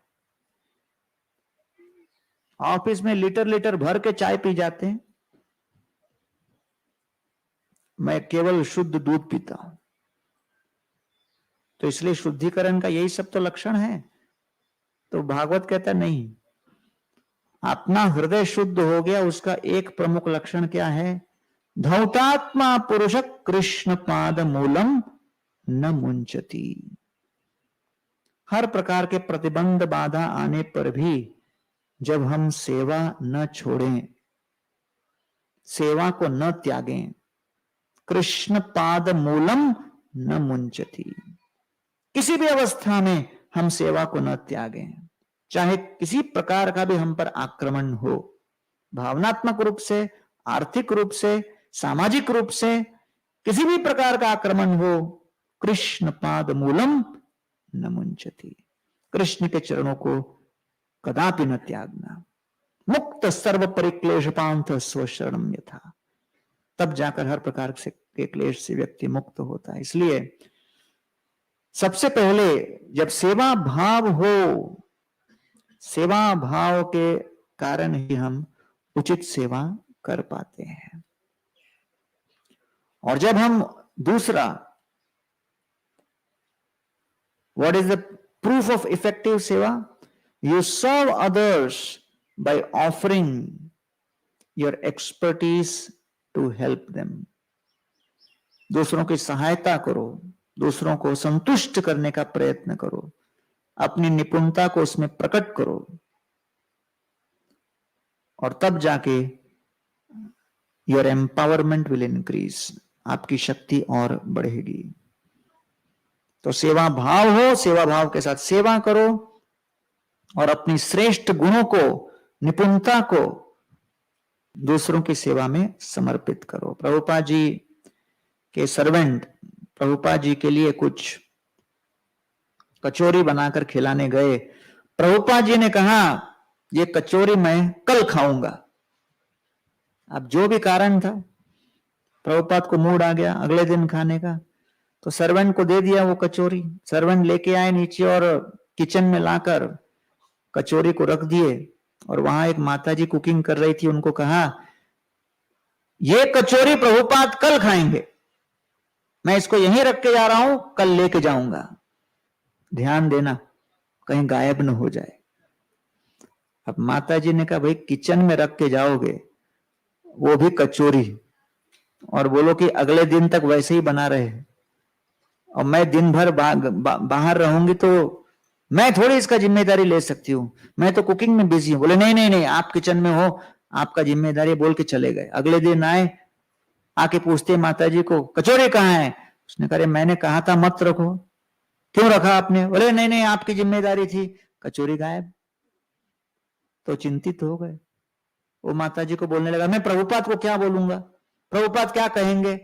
Speaker 1: ऑफिस में लीटर लीटर भर के चाय पी जाते हैं, मैं केवल शुद्ध दूध पीता हूं। तो इसलिए शुद्धिकरण का यही सब तो लक्षण है। तो भागवत कहता नहीं, अपना हृदय शुद्ध हो गया, उसका एक प्रमुख लक्षण क्या है? धौतात्मा पुरुष कृष्ण पाद मूलम न मुंचती। हर प्रकार के प्रतिबंध बाधा आने पर भी जब हम सेवा न छोड़ें, सेवा को न त्यागें, कृष्ण पाद मूलम न मुंचती, किसी भी अवस्था में हम सेवा को न त्यागें, चाहे किसी प्रकार का भी हम पर आक्रमण हो, भावनात्मक रूप से, आर्थिक रूप से, सामाजिक रूप से, किसी भी प्रकार का आक्रमण हो, कृष्ण पाद मूलम न मुंचती, कृष्ण के चरणों को कदापि न त्यागना। मुक्त सर्व परिक्लेश पांथ स्वशरणम यथा, तब जाकर हर प्रकार से के क्लेश से व्यक्ति मुक्त होता है। इसलिए सबसे पहले जब सेवा भाव हो, सेवा भाव के कारण ही हम उचित सेवा कर पाते हैं। और जब हम दूसरा, what is the proof of effective seva? You serve others by offering your expertise to help them. दूसरों की सहायता करो, दूसरों को संतुष्ट करने का प्रयत्न करो, अपनी निपुणता को उसमें प्रकट करो, और तब जाके your empowerment will increase, आपकी शक्ति और बढ़ेगी। तो सेवा भाव हो, सेवा भाव के साथ सेवा करो और अपनी श्रेष्ठ गुणों को, निपुणता को दूसरों की सेवा में समर्पित करो। प्रभुपाद जी के सर्वेंट प्रभुपाद जी के लिए कुछ कचौरी बनाकर खिलाने गए। प्रभुपाद जी ने कहा, ये कचौरी मैं कल खाऊंगा। अब जो भी कारण था, प्रभुपाद को मूड आ गया अगले दिन खाने का, तो सर्वेंट को दे दिया वो कचौरी। सर्वेंट लेके आए नीचे और किचन में लाकर कचौरी को रख दिए, और वहां एक माताजी कुकिंग कर रही थी, उनको कहा, ये कचौरी प्रभुपाद कल खाएंगे, मैं इसको यहीं रख के जा रहा हूं, कल लेके जाऊंगा, ध्यान देना कहीं गायब न हो जाए। अब माताजी ने कहा, भाई किचन में रख के जाओगे, वो भी कचौरी, और बोलो कि अगले दिन तक वैसे ही बना रहे, और मैं दिन भर बाहर रहूंगी तो मैं थोड़ी इसका जिम्मेदारी ले सकती हूँ, मैं तो कुकिंग में बिजी हूं। बोले नहीं नहीं नहीं, आप किचन में हो, आपका जिम्मेदारी, बोल के चले गए। अगले दिन आए, आके पूछते माताजी को, कचौरी कहाँ है? उसने कहा, मैंने कहा था मत रखो, क्यों रखा आपने? बोले नहीं नहीं, आपकी जिम्मेदारी थी, कचौरी गायब। तो चिंतित हो गए। वो माताजी को बोलने लगा, मैं प्रभुपाद को क्या बोलूंगा, प्रभुपाद क्या कहेंगे,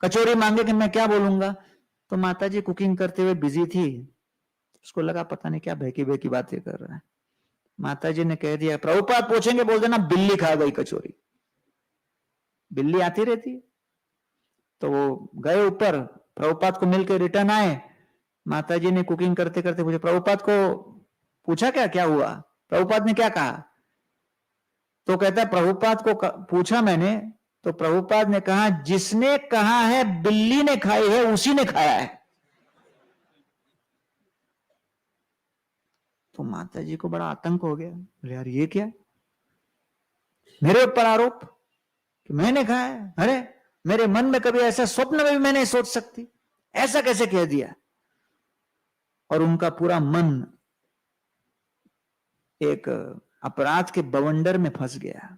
Speaker 1: कचौरी मांगे कि मैं क्या बोलूंगा। तो माताजी कुकिंग करते हुए बिजी थी, उसको लगा पता नहीं क्या बहकी बहकी बातें कर रहा है। माताजी ने कह दिया, प्रभुपाद पूछेंगे बोल देना बिल्ली खा गई कचौरी, बिल्ली आती रहती। तो वो गए ऊपर, प्रभुपाद को मिलकर रिटर्न आए। माताजी ने कुकिंग करते करते पूछे, प्रभुपाद को पूछा क्या क्या हुआ, प्रभुपाद ने क्या कहा? तो कहता है, प्रभुपाद को पूछा मैंने, तो प्रभुपाद ने कहा, जिसने कहा है बिल्ली ने खाई है, उसी ने खाया है। तो माताजी को बड़ा आतंक हो गया, यार ये क्या, मेरे ऊपर आरोप कि मैंने खाया है? अरे मेरे मन में कभी ऐसा स्वप्न में भी मैं नहीं सोच सकती, ऐसा कैसे कह दिया? और उनका पूरा मन एक अपराध के बवंडर में फंस गया,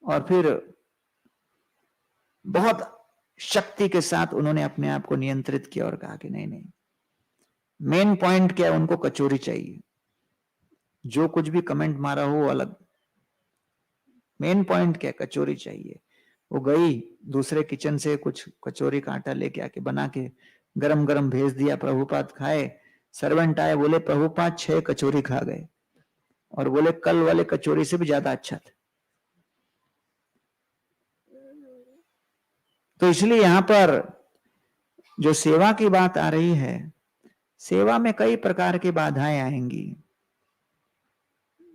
Speaker 1: और फिर बहुत शक्ति के साथ उन्होंने अपने आप को नियंत्रित किया और कहा कि नहीं नहीं, मेन पॉइंट क्या है, उनको कचौरी चाहिए, जो कुछ भी कमेंट मारा हो वो अलग, मेन पॉइंट क्या, कचौरी चाहिए। वो गई दूसरे किचन से कुछ कचौरी का आटा लेके आके बना के गरम गरम भेज दिया, प्रभुपाद खाए। सर्वेंट आए, बोले प्रभुपाद 6 कचौरी खा गए, और बोले कल वाले कचौरी से भी ज्यादा अच्छा था। तो इसलिए यहां पर जो सेवा की बात आ रही है, सेवा में कई प्रकार की बाधाएं आएंगी।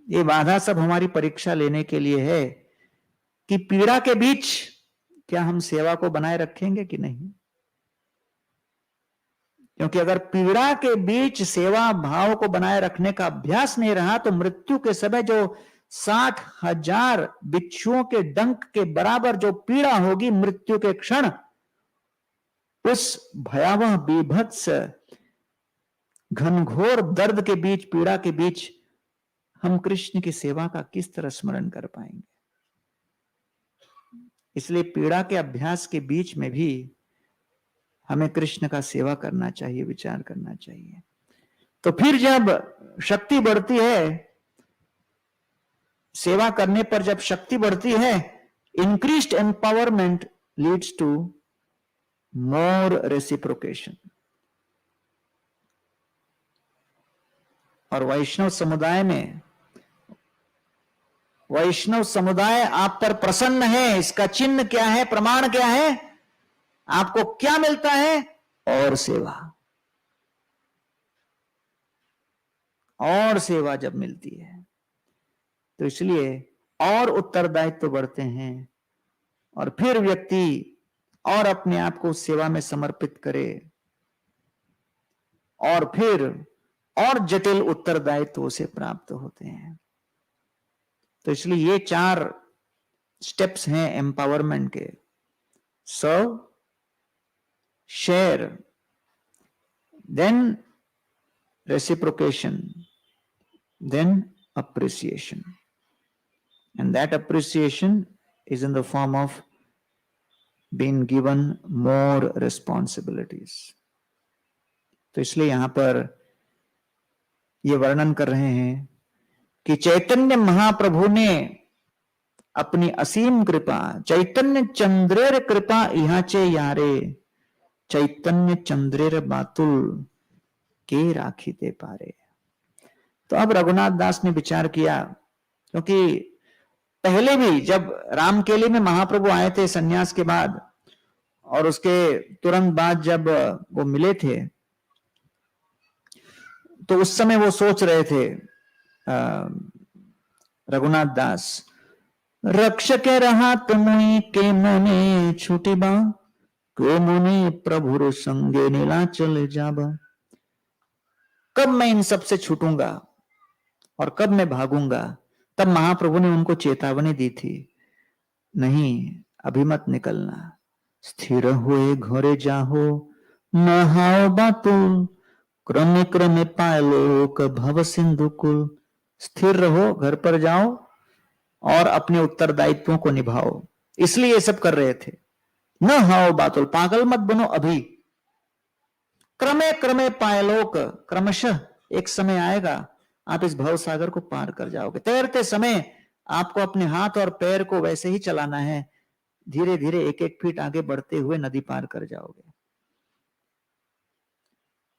Speaker 1: ये बाधा सब हमारी परीक्षा लेने के लिए है कि पीड़ा के बीच क्या हम सेवा को बनाए रखेंगे कि नहीं? क्योंकि अगर पीड़ा के बीच सेवा भाव को बनाए रखने का अभ्यास नहीं रहा तो मृत्यु के समय जो 60,000 बिच्छुओं के डंक के बराबर जो पीड़ा होगी मृत्यु के क्षण, उस भयावह बीभत्स घनघोर दर्द के बीच, पीड़ा के बीच हम कृष्ण की सेवा का किस तरह स्मरण कर पाएंगे? इसलिए पीड़ा के अभ्यास के बीच में भी हमें कृष्ण का सेवा करना चाहिए, विचार करना चाहिए। तो फिर जब शक्ति बढ़ती है, सेवा करने पर जब शक्ति बढ़ती है, increased empowerment leads to more reciprocation. और वैष्णव समुदाय आप पर प्रसन्न है, इसका चिन्ह क्या है, प्रमाण क्या है? आपको क्या मिलता है? और सेवा जब मिलती है तो इसलिए और उत्तरदायित्व तो बढ़ते हैं और फिर व्यक्ति और अपने आप को सेवा में समर्पित करे और फिर और जटिल उत्तरदायित्व से प्राप्त होते हैं। तो इसलिए ये 4 स्टेप्स हैं एम्पावरमेंट के: serve, share, then reciprocation, then appreciation. And that appreciation is in the form of being given more responsibilities. तो इसलिए यहां पर ये वर्णन कर रहे हैं कि चैतन्य महाप्रभु ने अपनी असीम कृपा, चैतन्य चंद्रेर कृपा इहाचे यारे, चैतन्य चंद्रेर बातुल के राखीते पारे। तो अब रघुनाथ दास ने विचार किया, क्योंकि पहले भी जब रामकेली में महाप्रभु आए थे सन्यास के बाद और उसके तुरंत बाद जब वो मिले थे तो उस समय वो सोच रहे थे रघुनाथ दास, रक्षक रहा तुमुई के मोने छूटी बा, को मुनि प्रभुर संगे नीलाचल जाबा। कब मैं इन सब से छूटूंगा और कब मैं भागूंगा? तब महाप्रभु ने उनको चेतावनी दी थी, नहीं अभी मत निकलना, स्थिर हुए घरे जाहो, नहाओ बातुल, क्रमे क्रमे पायलोक भव सिंधु कुल। स्थिर रहो, घर पर जाओ और अपने उत्तरदायित्वों को निभाओ। इसलिए ये सब कर रहे थे। न हाओ बातुल, पागल मत बनो अभी। क्रमे क्रमे पायलोक, क्रमशः एक समय आएगा आप इस भव सागर को पार कर जाओगे। तैरते समय आपको अपने हाथ और पैर को वैसे ही चलाना है, धीरे धीरे एक एक फीट आगे बढ़ते हुए नदी पार कर जाओगे।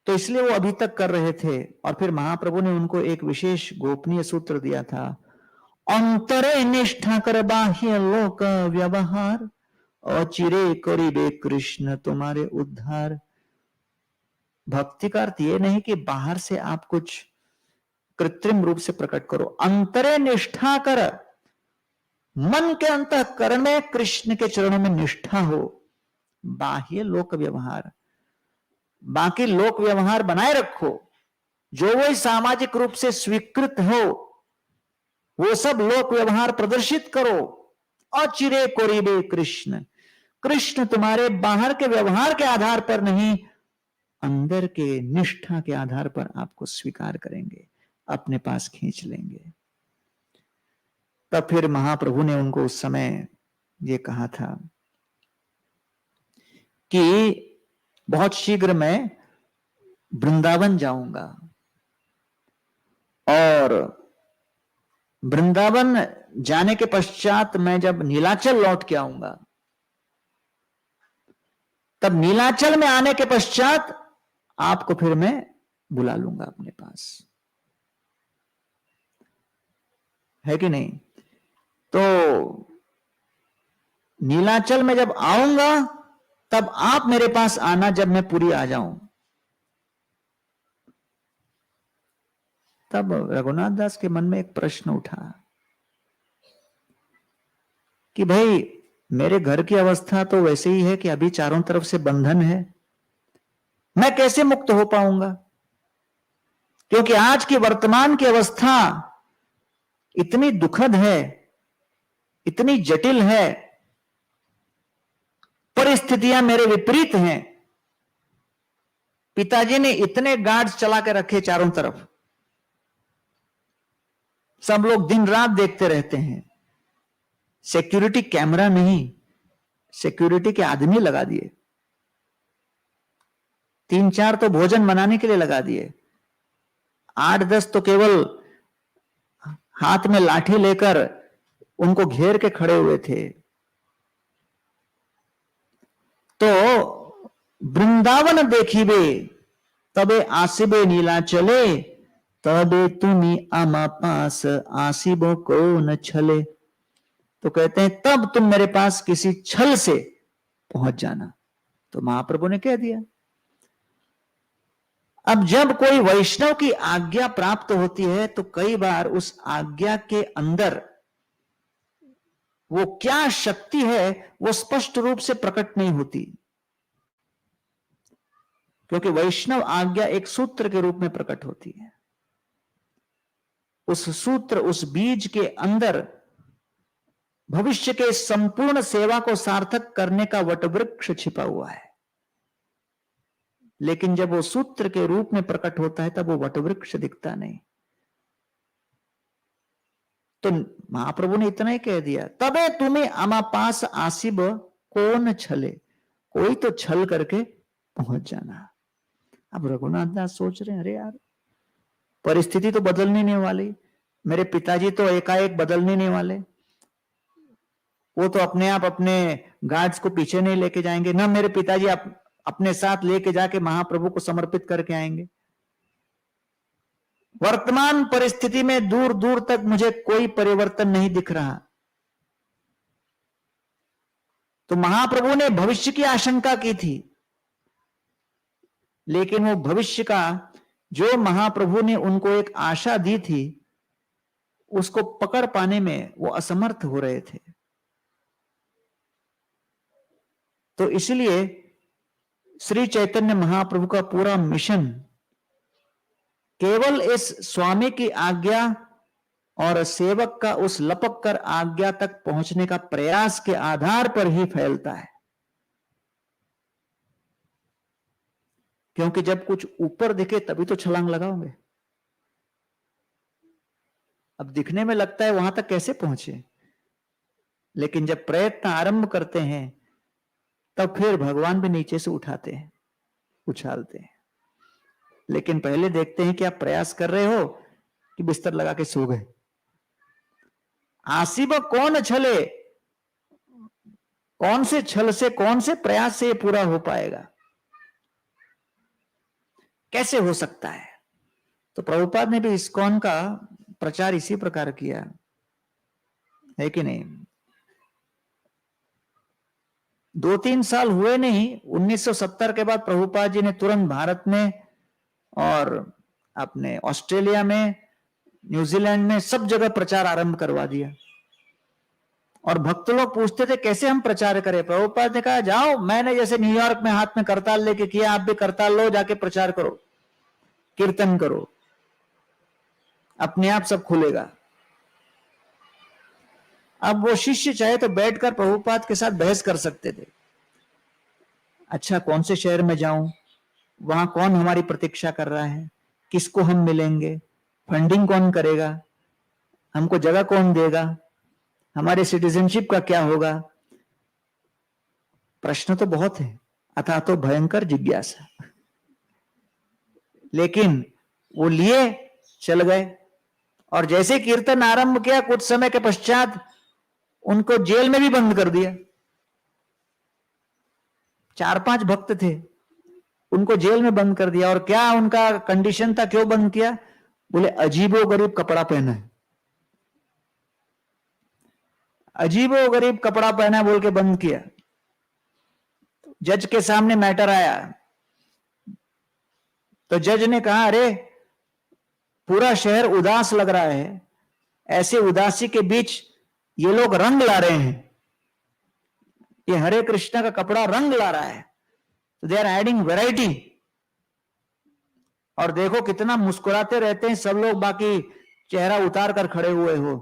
Speaker 1: तो इसलिए वो अभी तक कर रहे थे और फिर महाप्रभु ने उनको एक विशेष गोपनीय सूत्र दिया था, अंतरे निष्ठा कर बाह्य लोक व्यवहार, अचिरे करिबे कृष्ण तुम्हारे उद्धार। भक्ति का अर्थ ये नहीं कि बाहर से आप कुछ कृत्रिम रूप से प्रकट करो, अंतरे निष्ठा कर, मन के अंतःकरण में कृष्ण के चरणों में निष्ठा हो। बाह्य लोक व्यवहार, बाकी लोक व्यवहार बनाए रखो, जो वही सामाजिक रूप से स्वीकृत हो वो सब लोक व्यवहार प्रदर्शित करो। अचिरे कोरिबे कृष्ण, कृष्ण तुम्हारे बाहर के व्यवहार के आधार पर नहीं, अंदर के निष्ठा के आधार पर आपको स्वीकार करेंगे, अपने पास खींच लेंगे। तब फिर महाप्रभु ने उनको उस समय ये कहा था कि बहुत शीघ्र मैं वृंदावन जाऊंगा और वृंदावन जाने के पश्चात मैं जब नीलाचल लौट के आऊंगा, तब नीलाचल में आने के पश्चात आपको फिर मैं बुला लूंगा अपने पास, है कि नहीं? तो नीलाचल में जब आऊंगा तब आप मेरे पास आना जब मैं पुरी आ जाऊं। तब रघुनाथ दास के मन में एक प्रश्न उठा कि भाई मेरे घर की अवस्था तो वैसे ही है कि अभी चारों तरफ से बंधन है, मैं कैसे मुक्त हो पाऊंगा? क्योंकि आज की वर्तमान की अवस्था इतनी दुखद है, इतनी जटिल है, परिस्थितियां मेरे विपरीत हैं। पिताजी ने इतने गार्ड्स चला के रखे चारों तरफ, सब लोग दिन रात देखते रहते हैं। सिक्योरिटी कैमरा नहीं, सिक्योरिटी के आदमी लगा दिए, 3-4 तो भोजन बनाने के लिए लगा दिए, 8-10 तो केवल हाथ में लाठी लेकर उनको घेर के खड़े हुए थे। तो वृंदावन देखिबे तबे आसिबे नीलाचले, तबे तुम्ही आमा पास आसिबो को न छले। तो कहते हैं तब तुम मेरे पास किसी छल से पहुंच जाना। तो महाप्रभु ने कह दिया। अब जब कोई वैष्णव की आज्ञा प्राप्त होती है तो कई बार उस आज्ञा के अंदर वो क्या शक्ति है वो स्पष्ट रूप से प्रकट नहीं होती, क्योंकि वैष्णव आज्ञा एक सूत्र के रूप में प्रकट होती है। उस सूत्र, उस बीज के अंदर भविष्य के संपूर्ण सेवा को सार्थक करने का वटवृक्ष छिपा हुआ है। लेकिन जब वो सूत्र के रूप में प्रकट होता है तब वो वटवृक्ष दिखता नहीं। तो महाप्रभु ने इतना ही कह दिया, तबे तुम्हें आमा पास आसिब कौन छले, कोई तो छल करके पहुंच जाना। अब रघुनाथ दास सोच रहे हैं, अरे यार परिस्थिति तो बदलने नहीं वाली, मेरे पिताजी तो एकाएक बदलने नहीं वाले, वो तो अपने आप अपने गार्ड्स को पीछे नहीं लेके जाएंगे, ना मेरे पिताजी अपने साथ लेके जाके महाप्रभु को समर्पित करके आएंगे। वर्तमान परिस्थिति में दूर दूर तक मुझे कोई परिवर्तन नहीं दिख रहा। तो महाप्रभु ने भविष्य की आशंका की थी, लेकिन वो भविष्य का जो महाप्रभु ने उनको एक आशा दी थी उसको पकड़ पाने में वो असमर्थ हो रहे थे। तो इसलिए श्री चैतन्य महाप्रभु का पूरा मिशन केवल इस स्वामी की आज्ञा और सेवक का उस लपक कर आज्ञा तक पहुंचने का प्रयास के आधार पर ही फैलता है। क्योंकि जब कुछ ऊपर दिखे तभी तो छलांग लगाओगे। अब दिखने में लगता है वहां तक कैसे पहुंचे, लेकिन जब प्रयत्न आरंभ करते हैं तब फिर भगवान भी नीचे से उठाते हैं, उछालते हैं। लेकिन पहले देखते हैं कि आप प्रयास कर रहे हो कि बिस्तर लगा के सो गए। आसिब कौन छले, कौन से छल से, कौन से प्रयास से ये पूरा हो पाएगा, कैसे हो सकता है? तो प्रभुपाद ने भी इस्कॉन का प्रचार इसी प्रकार किया है कि नहीं। 2-3 साल हुए नहीं, 1970 के बाद प्रभुपाद जी ने तुरंत भारत में और अपने ऑस्ट्रेलिया में, न्यूजीलैंड में सब जगह प्रचार आरंभ करवा दिया। और भक्त लोग पूछते थे कैसे हम प्रचार करें। प्रभुपाद ने कहा जाओ, मैंने जैसे न्यूयॉर्क में हाथ में करताल लेके किया, आप भी करताल लो, जाके प्रचार करो, कीर्तन करो, अपने आप सब खुलेगा। अब वो शिष्य चाहे तो बैठकर प्रभुपाद के साथ बहस कर सकते थे, अच्छा कौन से शहर में जाऊं, वहां कौन हमारी प्रतीक्षा कर रहा है, किसको हम मिलेंगे, फंडिंग कौन करेगा, हमको जगह कौन देगा, हमारे सिटीजनशिप का क्या होगा। प्रश्न तो बहुत है, अथा तो भयंकर जिज्ञासा। लेकिन वो लिए चल गए, और जैसे कीर्तन आरंभ किया कुछ समय के पश्चात उनको जेल में भी बंद कर दिया। 4-5 भक्त थे, उनको जेल में बंद कर दिया। और क्या उनका कंडीशन था, क्यों बंद किया? बोले अजीबो गरीब कपड़ा पहना है, अजीबो गरीब कपड़ा पहना बोल के बंद किया। जज के सामने मैटर आया तो जज ने कहा अरे पूरा शहर उदास लग रहा है, ऐसे उदासी के बीच ये लोग रंग ला रहे हैं, ये हरे कृष्णा का कपड़ा रंग ला रहा है, तो दे आर एडिंग वैरायटी। और देखो कितना मुस्कुराते रहते हैं सब लोग, बाकी चेहरा उतार कर खड़े हुए हो,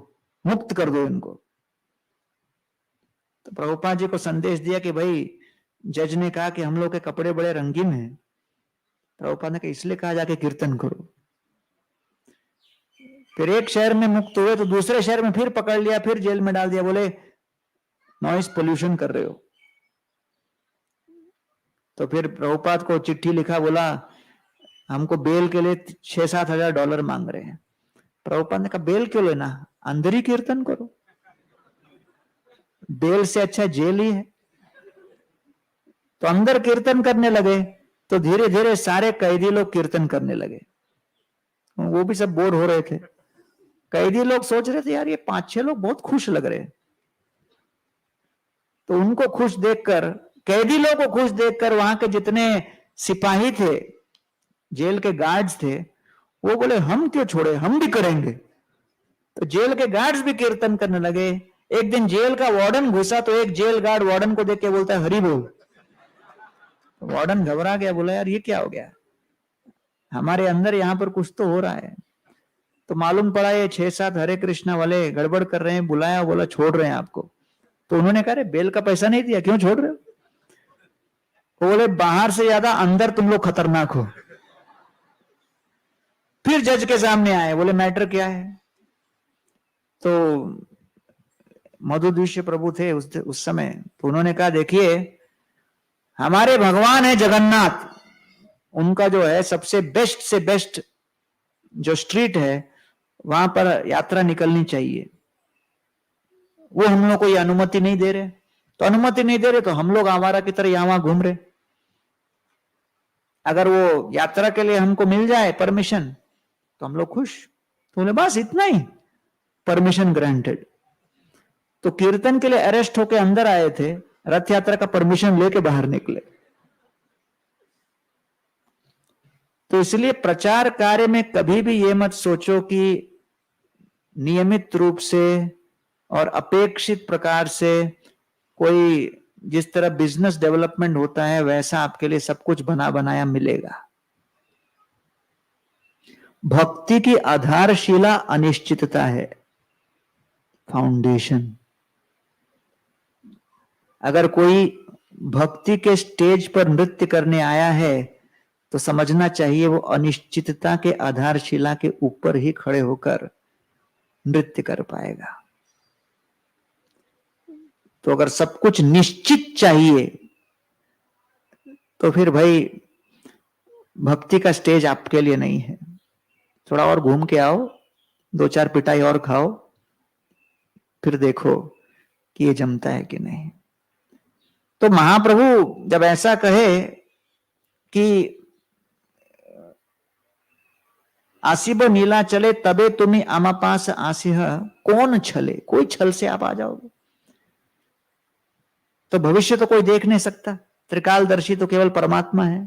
Speaker 1: मुक्त कर दो इनको। तो प्रभुपाद जी को संदेश दिया कि भाई जज ने कहा कि हम लोग के कपड़े बड़े रंगीन हैं। प्रभुपाद ने कहा इसलिए कहा जाके कीर्तन करो। फिर एक शहर में मुक्त हुए तो दूसरे शहर में फिर पकड़ लिया, फिर जेल में डाल दिया, बोले नॉइस पोल्यूशन कर रहे हो। तो फिर प्रभुपाद को चिट्ठी लिखा, बोला हमको बेल के लिए $6-7 हजार मांग रहे हैं। प्रभुपाद ने कहा बेल क्यों लेना, अंदर ही कीर्तन करो, बेल से अच्छा जेल ही है। तो अंदर कीर्तन करने लगे, तो धीरे धीरे सारे कैदी लोग कीर्तन करने लगे। वो भी सब बोर हो रहे थे। कैदी लोग सोच रहे थे यार ये 5-6 लोग बहुत खुश लग रहे हैं। तो उनको खुश देखकर, कैदी लोगों को खुश देखकर वहां के जितने सिपाही थे, जेल के गार्ड्स थे, वो बोले हम क्यों छोड़े, हम भी करेंगे। तो जेल के गार्ड्स भी कीर्तन करने लगे। एक दिन जेल का वार्डन घुसा, तो एक जेल गार्ड वार्डन को देख के बोलता है हरि बोल। तो वार्डन घबरा गया, बोला यार ये क्या हो गया, हमारे अंदर यहाँ पर कुछ तो हो रहा है। तो मालूम पड़ा ये 6-7 हरे कृष्णा वाले गड़बड़ कर रहे हैं, बुलाया, बोला छोड़ रहे हैं आपको। तो उन्होंने कहा बेल का पैसा नहीं दिया, क्यों छोड़ रहे हो। वो बोले बाहर से ज्यादा अंदर तुम लोग खतरनाक हो। फिर जज के सामने आए, बोले मैटर क्या है। तो मधुदीक्ष प्रभु थे उस समय, तो उन्होंने कहा देखिए हमारे भगवान है जगन्नाथ, उनका जो है सबसे बेस्ट से बेस्ट जो स्ट्रीट है वहां पर यात्रा निकलनी चाहिए, वो हम लोग को ये अनुमति नहीं दे रहे। तो अनुमति नहीं दे रहे तो हम लोग आवारा की तरह यहां वहां घूम रहे। अगर वो यात्रा के लिए हमको मिल जाए परमिशन तो हम लोग खुश। तो बोले बस इतना ही, परमिशन ग्रांटेड। तो कीर्तन के लिए अरेस्ट होके अंदर आए थे, रथ यात्रा का परमिशन लेके बाहर निकले। तो इसलिए प्रचार कार्य में कभी भी ये मत सोचो कि नियमित रूप से और अपेक्षित प्रकार से कोई जिस तरह बिजनेस डेवलपमेंट होता है वैसा आपके लिए सब कुछ बना बनाया मिलेगा। भक्ति की आधारशिला अनिश्चितता है, फाउंडेशन। अगर कोई भक्ति के स्टेज पर नृत्य करने आया है तो समझना चाहिए वो अनिश्चितता के आधारशिला के ऊपर ही खड़े होकर नृत्य कर पाएगा। तो अगर सब कुछ निश्चित चाहिए तो फिर भाई भक्ति का स्टेज आपके लिए नहीं है। थोड़ा और घूम के आओ, 2-4 पिटाई और खाओ, फिर देखो कि ये जमता है कि नहीं। तो महाप्रभु जब ऐसा कहे कि आसिबो नीला चले तबे तुम्हें आमा पास आसिह, कौन छले, कोई छल से आप आ जाओगे। तो भविष्य तो कोई देख नहीं सकता, त्रिकालदर्शी तो केवल परमात्मा है।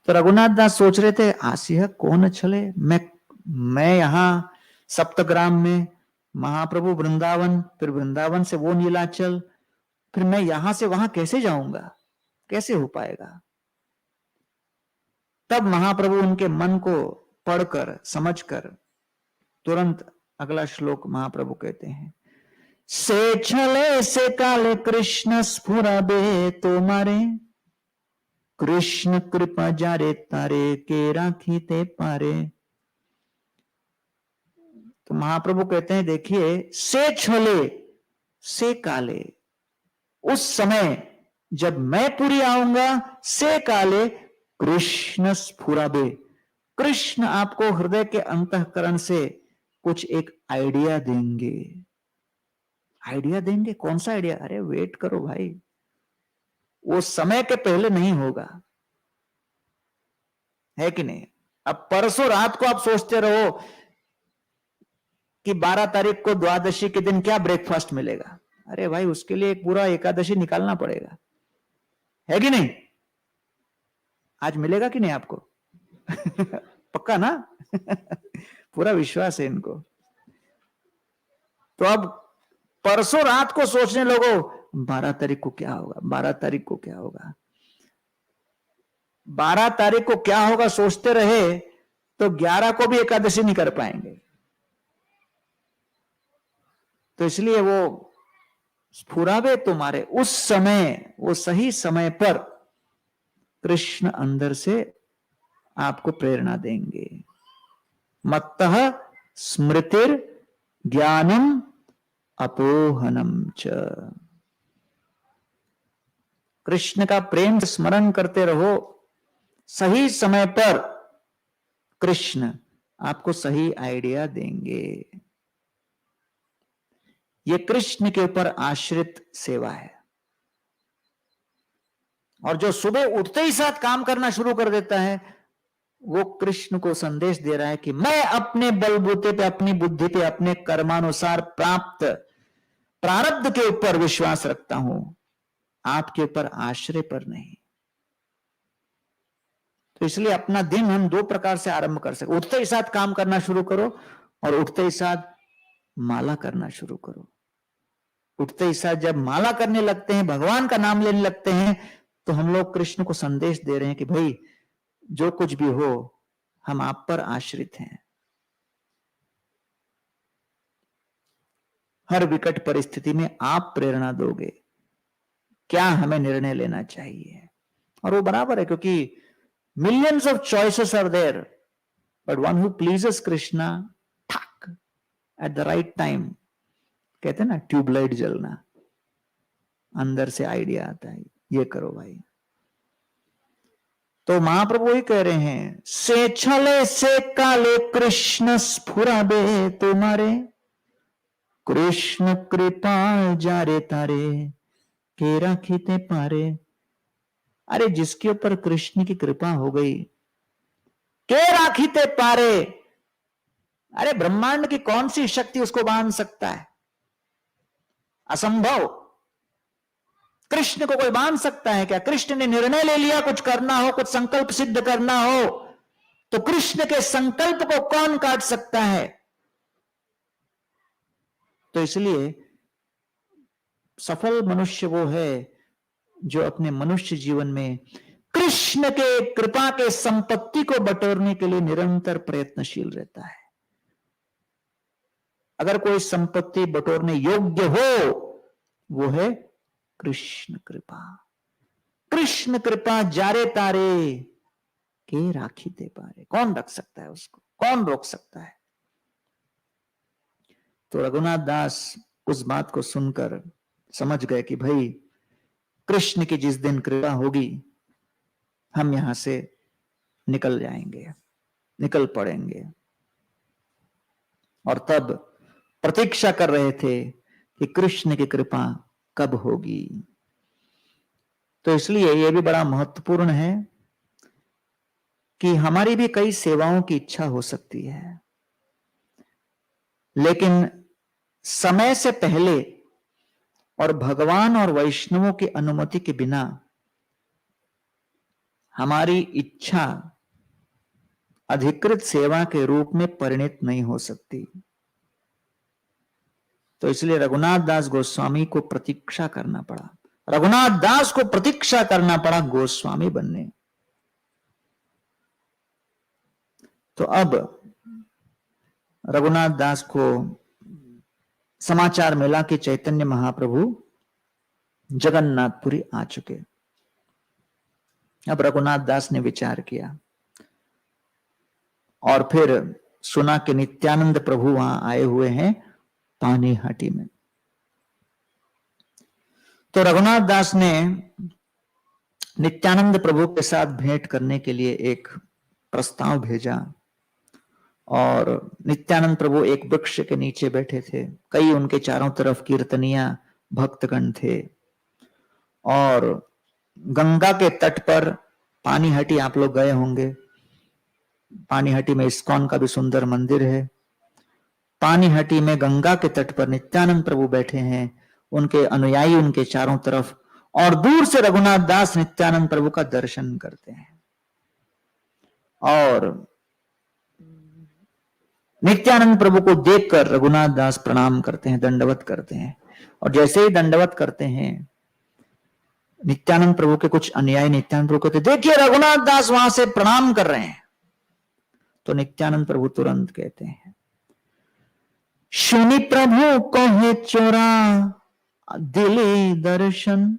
Speaker 1: तो रघुनाथ दास सोच रहे थे आसिह कौन छले, मैं यहां सप्तग्राम में, महाप्रभु वृंदावन, फिर वृंदावन से वो नीलाचल, फिर मैं यहां से वहां कैसे जाऊंगा, कैसे हो पाएगा। तब महाप्रभु उनके मन को पढ़कर समझकर तुरंत अगला श्लोक महाप्रभु कहते हैं, से छले से काले कृष्ण स्फुरबे तुम्हारे, कृष्ण कृपा जारे तारे के राखी ते पारे। तो महाप्रभु कहते हैं देखिए, से छले से काले, उस समय जब मैं पूरी आऊंगा, से काले कृष्ण स्फुरबे, कृष्ण आपको हृदय के अंतःकरण से कुछ एक आइडिया देंगे। आइडिया देंगे, कौन सा आइडिया, अरे वेट करो भाई, वो समय के पहले नहीं होगा, है कि नहीं। अब परसों रात को आप सोचते रहो कि 12 तारीख को द्वादशी के दिन क्या ब्रेकफास्ट मिलेगा, अरे भाई उसके लिए एक पूरा एकादशी निकालना पड़ेगा, है कि नहीं। आज मिलेगा कि नहीं आपको पक्का ना पूरा विश्वास है इनको। तो अब परसों रात को सोचने लगो 12 तारीख को क्या होगा, 12 तारीख को क्या होगा, 12 तारीख को क्या होगा सोचते रहे तो 11 को भी एकादशी नहीं कर पाएंगे। तो इसलिए वो स्फुरावे तुम्हारे उस समय, वो सही समय पर कृष्ण अंदर से आपको प्रेरणा देंगे। मत्तः स्मृतिर ज्ञानम अपोहनम च। कृष्ण का प्रेम स्मरण करते रहो, सही समय पर कृष्ण आपको सही आइडिया देंगे। ये कृष्ण के ऊपर आश्रित सेवा है। और जो सुबह उठते ही साथ काम करना शुरू कर देता है, वो कृष्ण को संदेश दे रहा है कि मैं अपने बलबूते पे, अपनी बुद्धि पे, अपने कर्मानुसार प्राप्त प्रारब्ध के ऊपर विश्वास रखता हूं, आपके ऊपर आश्रय पर नहीं। तो इसलिए अपना दिन हम दो प्रकार से आरंभ कर सकते। उठते ही साथ काम करना शुरू करो और उठते ही साथ माला करना शुरू करो। उठते ही साथ जब माला करने लगते हैं, भगवान का नाम लेने लगते हैं, तो हम लोग कृष्ण को संदेश दे रहे हैं कि भाई जो कुछ भी हो हम आप पर आश्रित हैं। हर विकट परिस्थिति में आप प्रेरणा दोगे, क्या हमें निर्णय लेना चाहिए। और वो बराबर है, क्योंकि millions of choices are there, but one who pleases Krishna, ठक एट द राइट टाइम, कहते हैं ना ट्यूबलाइट जलना, अंदर से आइडिया आता है ये करो भाई। तो महाप्रभु ही कह रहे हैं, से छले से काले कृष्ण स्फुराबे तुम्हारे, कृष्ण कृपा जारे तारे के राखीते पारे। अरे जिसके ऊपर कृष्ण की कृपा हो गई, के राखीते पारे, अरे ब्रह्मांड की कौन सी शक्ति उसको बांध सकता है? असंभव। कृष्ण को कोई बांध सकता है क्या? कृष्ण ने निर्णय ले लिया कुछ करना हो, कुछ संकल्प सिद्ध करना हो, तो कृष्ण के संकल्प को कौन काट सकता है? तो इसलिए सफल मनुष्य वो है जो अपने मनुष्य जीवन में कृष्ण के कृपा के संपत्ति को बटोरने के लिए निरंतर प्रयत्नशील रहता है। अगर कोई संपत्ति बटोरने योग्य हो, वो है कृष्ण कृपा। कृष्ण कृपा जारे तारे के राखी दे पारे। कौन रख सकता है उसको? कौन रोक सकता है? तो रघुनाथ दास उस बात को सुनकर समझ गए कि भाई कृष्ण की जिस दिन कृपा होगी हम यहां से निकल जाएंगे, निकल पड़ेंगे। और तब प्रतीक्षा कर रहे थे कि कृष्ण की कृपा कब होगी। तो इसलिए यह भी बड़ा महत्वपूर्ण है कि हमारी भी कई सेवाओं की इच्छा हो सकती है, लेकिन समय से पहले और भगवान और वैष्णवों की अनुमति के बिना हमारी इच्छा अधिकृत सेवा के रूप में परिणत नहीं हो सकती। तो इसलिए रघुनाथ दास गोस्वामी को प्रतीक्षा करना पड़ा। रघुनाथ दास को प्रतीक्षा करना पड़ा गोस्वामी बनने। तो अब रघुनाथ दास को समाचार मिला कि चैतन्य महाप्रभु जगन्नाथपुरी आ चुके। अब रघुनाथ दास ने विचार किया और फिर सुना कि नित्यानंद प्रभु वहां आए हुए हैं पानीहाटी में। तो रघुनाथ दास ने नित्यानंद प्रभु के साथ भेंट करने के लिए एक प्रस्ताव भेजा और नित्यानंद प्रभु एक वृक्ष के नीचे बैठे थे। कई उनके चारों तरफ कीर्तनिया भक्तगण थे और गंगा के तट पर पानीहाटी, आप लोग गए होंगे, पानीहाटी में इस्कॉन का भी सुंदर मंदिर है। पानीहाटी में गंगा के तट पर नित्यानंद प्रभु बैठे हैं, उनके अनुयायी उनके चारों तरफ, और दूर से रघुनाथ दास नित्यानंद प्रभु का दर्शन करते हैं और नित्यानंद प्रभु को देखकर रघुनाथ दास प्रणाम करते हैं, दंडवत करते हैं। और जैसे ही दंडवत करते हैं, नित्यानंद प्रभु के कुछ अनुयायी नित्यानंद प्रभु कहते, देखिए रघुनाथ दास वहां से प्रणाम कर रहे हैं। तो नित्यानंद प्रभु तुरंत कहते हैं, सुनि प्रभु कहे चोरा दिले दर्शन,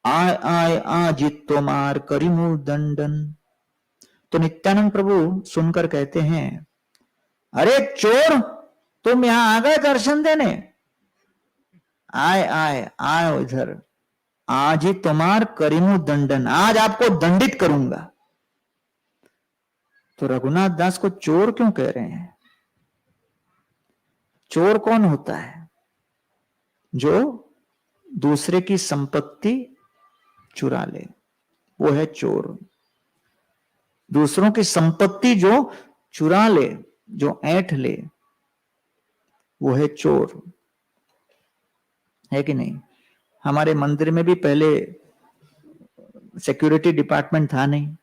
Speaker 1: आय आय आज तोमार करिमु दंडन। तो नित्यानंद प्रभु सुनकर कहते हैं, अरे चोर, तुम यहां आ गए दर्शन देने? आए आए आओ इधर, आज ही तुम्हार करिमु दंडन, आज आपको दंडित करूंगा। तो रघुनाथ दास को चोर क्यों कह रहे हैं? चोर कौन होता है? जो दूसरे की संपत्ति चुरा ले, वो है चोर। दूसरों की संपत्ति जो चुरा ले, जो ऐंठ ले, वो है चोर, है कि नहीं? हमारे मंदिर में भी पहले सिक्योरिटी डिपार्टमेंट था नहीं।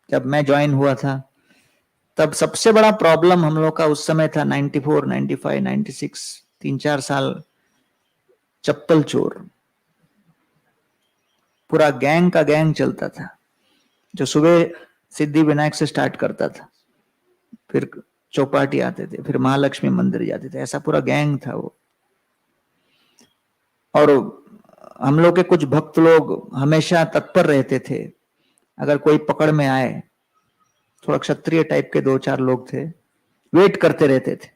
Speaker 1: जब मैं ज्वाइन हुआ था तब सबसे बड़ा प्रॉब्लम हम लोग का उस समय था 94, 95, 96, 3-4 साल चप्पल चोर। पूरा गैंग का गैंग चलता था, जो सुबह सिद्धि विनायक से स्टार्ट करता था, फिर चौपाटी आते थे, फिर महालक्ष्मी मंदिर जाते थे, ऐसा पूरा गैंग था वो। और हम लोग के कुछ भक्त लोग हमेशा तत्पर रहते थे, अगर कोई पकड़ में आए, थोड़ा क्षत्रिय टाइप के 2-4 लोग थे, वेट करते रहते थे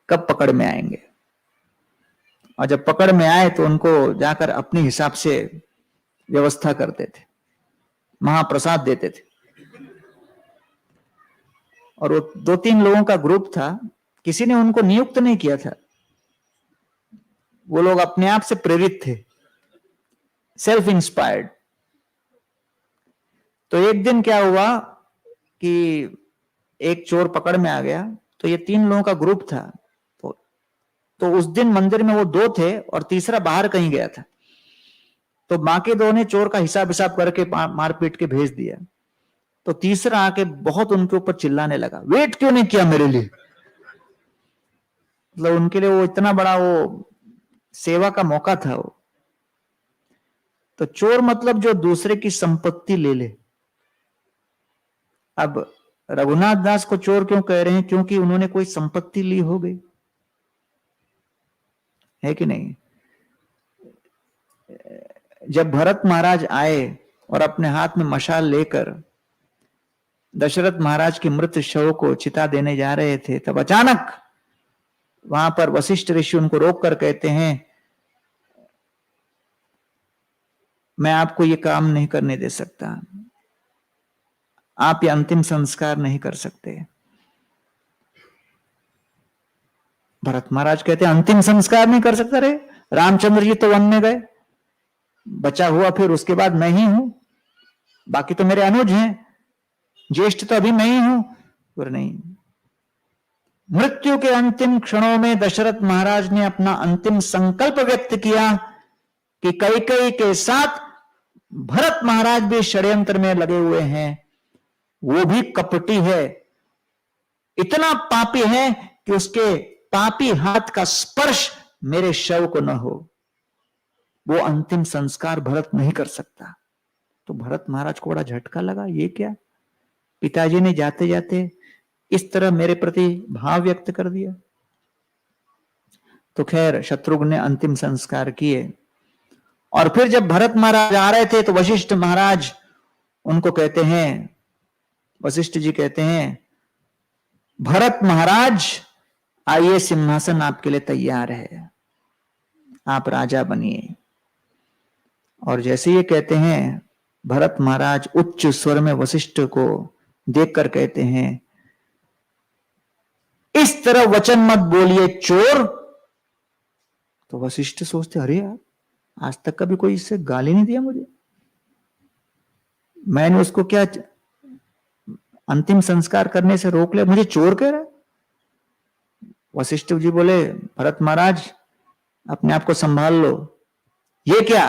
Speaker 1: कब पकड़ में आएंगे। और जब पकड़ में आए तो उनको जाकर अपने हिसाब से व्यवस्था करते थे, महाप्रसाद देते थे। और वो 2-3 लोगों का ग्रुप था, किसी ने उनको नियुक्त नहीं किया था, वो लोग अपने आप से प्रेरित थे, सेल्फ इंस्पायर्ड। तो एक दिन क्या हुआ कि एक चोर पकड़ में आ गया, तो ये 3 लोगों का ग्रुप था। तो उस दिन मंदिर में वो 2 थे और तीसरा बाहर कहीं गया था। तो बाकी 2 ने चोर का हिसाब करके मारपीट के भेज दिया। तो तीसरा आके बहुत उनके ऊपर चिल्लाने लगा, वेट क्यों नहीं किया मेरे लिए? मतलब उनके लिए वो इतना बड़ा वो सेवा का मौका था वो। तो चोर मतलब जो दूसरे की संपत्ति ले ले। अब रघुनाथ दास को चोर क्यों कह रहे हैं? क्योंकि उन्होंने कोई संपत्ति ली हो गई, है कि नहीं? जब भरत महाराज आए और अपने हाथ में मशाल लेकर दशरथ महाराज के मृत शव को चिता देने जा रहे थे, तब अचानक वहां पर वशिष्ठ ऋषि उनको रोककर कहते हैं, मैं आपको ये काम नहीं करने दे सकता, आप ये अंतिम संस्कार नहीं कर सकते। भरत महाराज कहते हैं, अंतिम संस्कार नहीं कर सकता? रे रामचंद्र जी तो वन में गए, बचा हुआ फिर उसके बाद मैं ही हूं, बाकी तो मेरे अनुज हैं, ज्येष्ठ तो अभी मैं ही हूं। और नहीं, मृत्यु के अंतिम क्षणों में दशरथ महाराज ने अपना अंतिम संकल्प व्यक्त किया कि कैकेयी के साथ भरत महाराज भी षड्यंत्र में लगे हुए हैं, वो भी कपटी है, इतना पापी है कि उसके पापी हाथ का स्पर्श मेरे शव को न हो, वो अंतिम संस्कार भरत नहीं कर सकता। तो भरत महाराज को बड़ा झटका लगा, ये क्या, पिताजी ने जाते जाते इस तरह मेरे प्रति भाव व्यक्त कर दिया। तो खैर शत्रुघ्न ने अंतिम संस्कार किए। और फिर जब भरत महाराज आ रहे थे तो वशिष्ठ महाराज उनको कहते हैं, वशिष्ठ जी कहते हैं, भरत महाराज आइए, सिंहासन आपके लिए तैयार है, आप राजा बनिए। और जैसे ये कहते हैं, भरत महाराज उच्च स्वर में वशिष्ठ को देखकर कहते हैं, इस तरह वचन मत बोलिए चोर। तो वशिष्ठ सोचते, अरे यार, आज तक कभी कोई इससे गाली नहीं दिया मुझे, मैंने उसको क्या अंतिम संस्कार करने से रोक लिया, मुझे चोर कह रहा है। वशिष्ठ जी बोले, भरत महाराज अपने आप को संभाल लो, ये क्या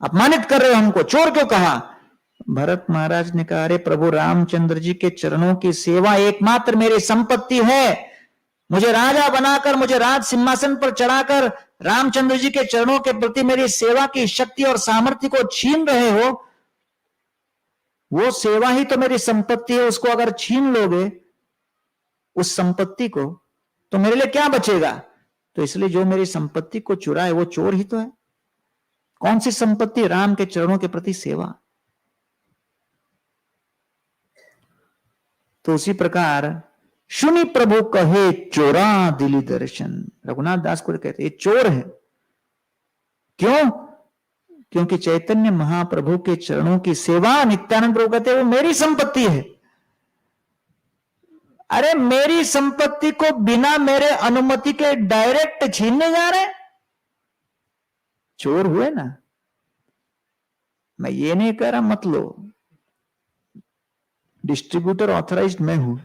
Speaker 1: अपमानित कर रहे हो हमको, चोर क्यों कहा? भरत महाराज ने कहा, अरे प्रभु रामचंद्र जी के चरणों की सेवा एकमात्र मेरी संपत्ति है, मुझे राजा बनाकर, मुझे राज सिंहासन पर चढ़ाकर रामचंद्र जी के चरणों के प्रति मेरी सेवा की शक्ति और सामर्थ्य को छीन रहे हो, वो सेवा ही तो मेरी संपत्ति है, उसको अगर छीन लोगे उस संपत्ति को, तो मेरे लिए क्या बचेगा? तो इसलिए जो मेरी संपत्ति को चुराए वो चोर ही तो है। कौन सी संपत्ति? राम के चरणों के प्रति सेवा। तो उसी प्रकार सुनी प्रभु कहे चोरा दिली दर्शन, रघुनाथ दास को कहते ये चोर है। क्यों? क्योंकि चैतन्य महाप्रभु के चरणों की सेवा, नित्यानंद प्रभु कहते वो मेरी संपत्ति है। अरे मेरी संपत्ति को बिना मेरे अनुमति के डायरेक्ट छीनने जा रहे, चोर हुए ना। मैं ये नहीं कह रहा मत लो, डिस्ट्रीब्यूटर ऑथराइज्ड मैं हूं,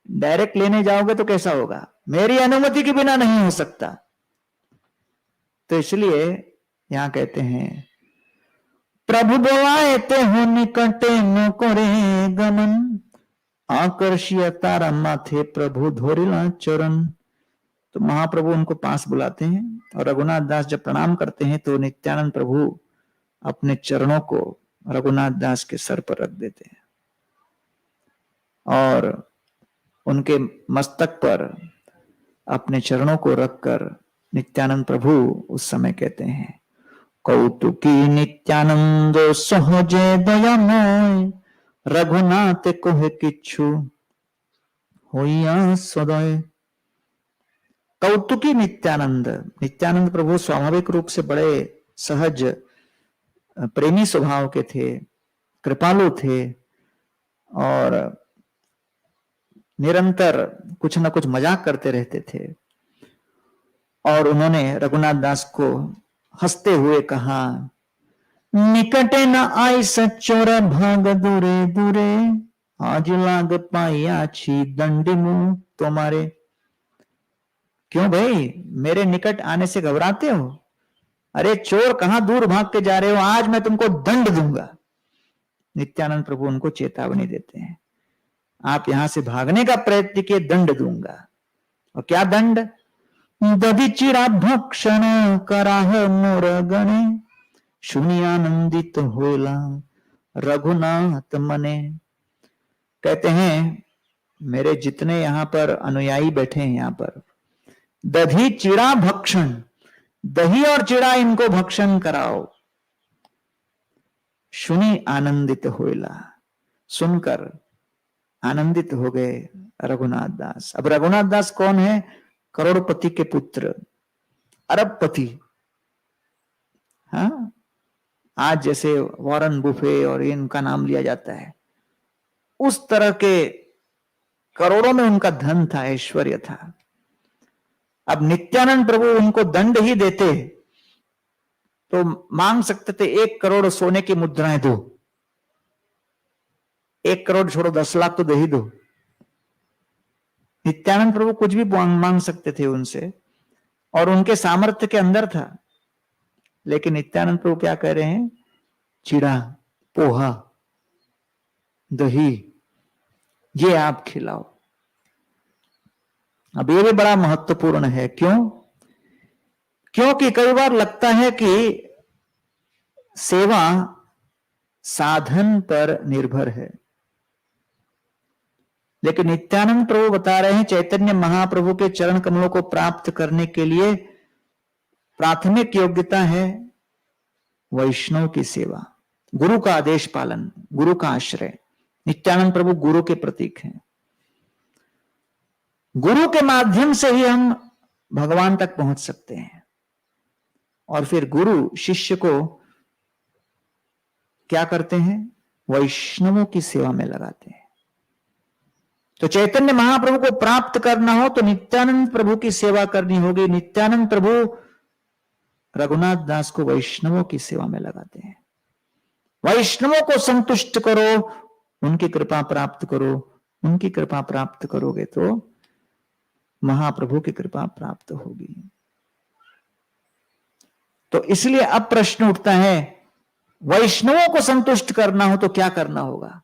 Speaker 1: डायरेक्ट लेने जाओगे तो कैसा होगा? मेरी अनुमति के बिना नहीं हो सकता। तो इसलिए यहां कहते हैं प्रभु बोलाए ते हो निकटे न करे गमन, आकर्षिय तारा माथे प्रभु धोरिला चरण। तो महाप्रभु उनको पास बुलाते हैं और रघुनाथ दास जब प्रणाम करते हैं तो नित्यानंद प्रभु अपने चरणों को रघुनाथ दास के सर पर रख देते हैं और उनके मस्तक पर अपने चरणों को रखकर नित्यानंद प्रभु उस समय कहते हैं कौतुकी नित्यानंद सहजे दयामय, रघुनाथ कोहे किच्छु होइया सदय। कौतुकी नित्यानंद, नित्यानंद प्रभु स्वाभाविक रूप से बड़े सहज प्रेमी स्वभाव के थे, कृपालु थे और निरंतर कुछ न कुछ मजाक करते रहते थे। और उन्होंने रघुनाथ दास को हंसते हुए कहा निकटे न आई सच्चोर भाग दूरे दूरे, आज लाग पाया छी दंडी मुंह तुम्हारे। क्यों भाई मेरे निकट आने से घबराते हो? अरे चोर कहां दूर भाग के जा रहे हो, आज मैं तुमको दंड दूंगा। नित्यानंद प्रभु उनको चेतावनी देते हैं आप यहां से भागने का प्रयत्न किए, दंड दूंगा। और क्या दंड? दधि चिड़ा भक्षण कराह मोर गणे, सुनी आनंदित होला रघुनाथ मने। कहते हैं मेरे जितने यहां पर अनुयायी बैठे हैं, यहां पर दधि चिड़ा भक्षण, दही और चिड़ा इनको भक्षण कराओ, सुनी आनंदित होला, सुनकर आनंदित हो गए रघुनाथ दास। अब रघुनाथ दास कौन है? करोड़पति के पुत्र, अरबपति। हाँ, आज जैसे वॉरेन बुफे और इनका नाम लिया जाता है, उस तरह के करोड़ों में उनका धन था, ऐश्वर्य था। अब नित्यानंद प्रभु उनको दंड ही देते तो मांग सकते थे 1 करोड़ सोने की मुद्राएं दो, 1 करोड़ छोड़ो 10 लाख तो दे ही दो। नित्यानंद प्रभु कुछ भी मांग सकते थे उनसे और उनके सामर्थ्य के अंदर था। लेकिन नित्यानंद प्रभु क्या कह रहे हैं? चिड़ा, पोहा, दही ये आप खिलाओ। अब ये भी बड़ा महत्वपूर्ण है। क्यों? क्योंकि कई बार लगता है कि सेवा साधन पर निर्भर है, लेकिन नित्यानंद प्रभु बता रहे हैं चैतन्य महाप्रभु के चरण कमलों को प्राप्त करने के लिए प्राथमिक योग्यता है वैष्णव की सेवा, गुरु का आदेश पालन, गुरु का आश्रय। नित्यानंद प्रभु गुरु के प्रतीक हैं। गुरु के माध्यम से ही हम भगवान तक पहुंच सकते हैं और फिर गुरु शिष्य को क्या करते हैं? वैष्णवों की सेवा में लगाते हैं। तो चैतन्य महाप्रभु को प्राप्त करना हो तो नित्यानंद प्रभु की सेवा करनी होगी। नित्यानंद प्रभु रघुनाथ दास को वैष्णवों की सेवा में लगाते हैं। वैष्णवों को संतुष्ट करो, उनकी कृपा प्राप्त करो। उनकी कृपा प्राप्त करोगे तो महाप्रभु की कृपा प्राप्त होगी। तो इसलिए अब प्रश्न उठता है वैष्णवों को संतुष्ट करना हो तो क्या करना होगा?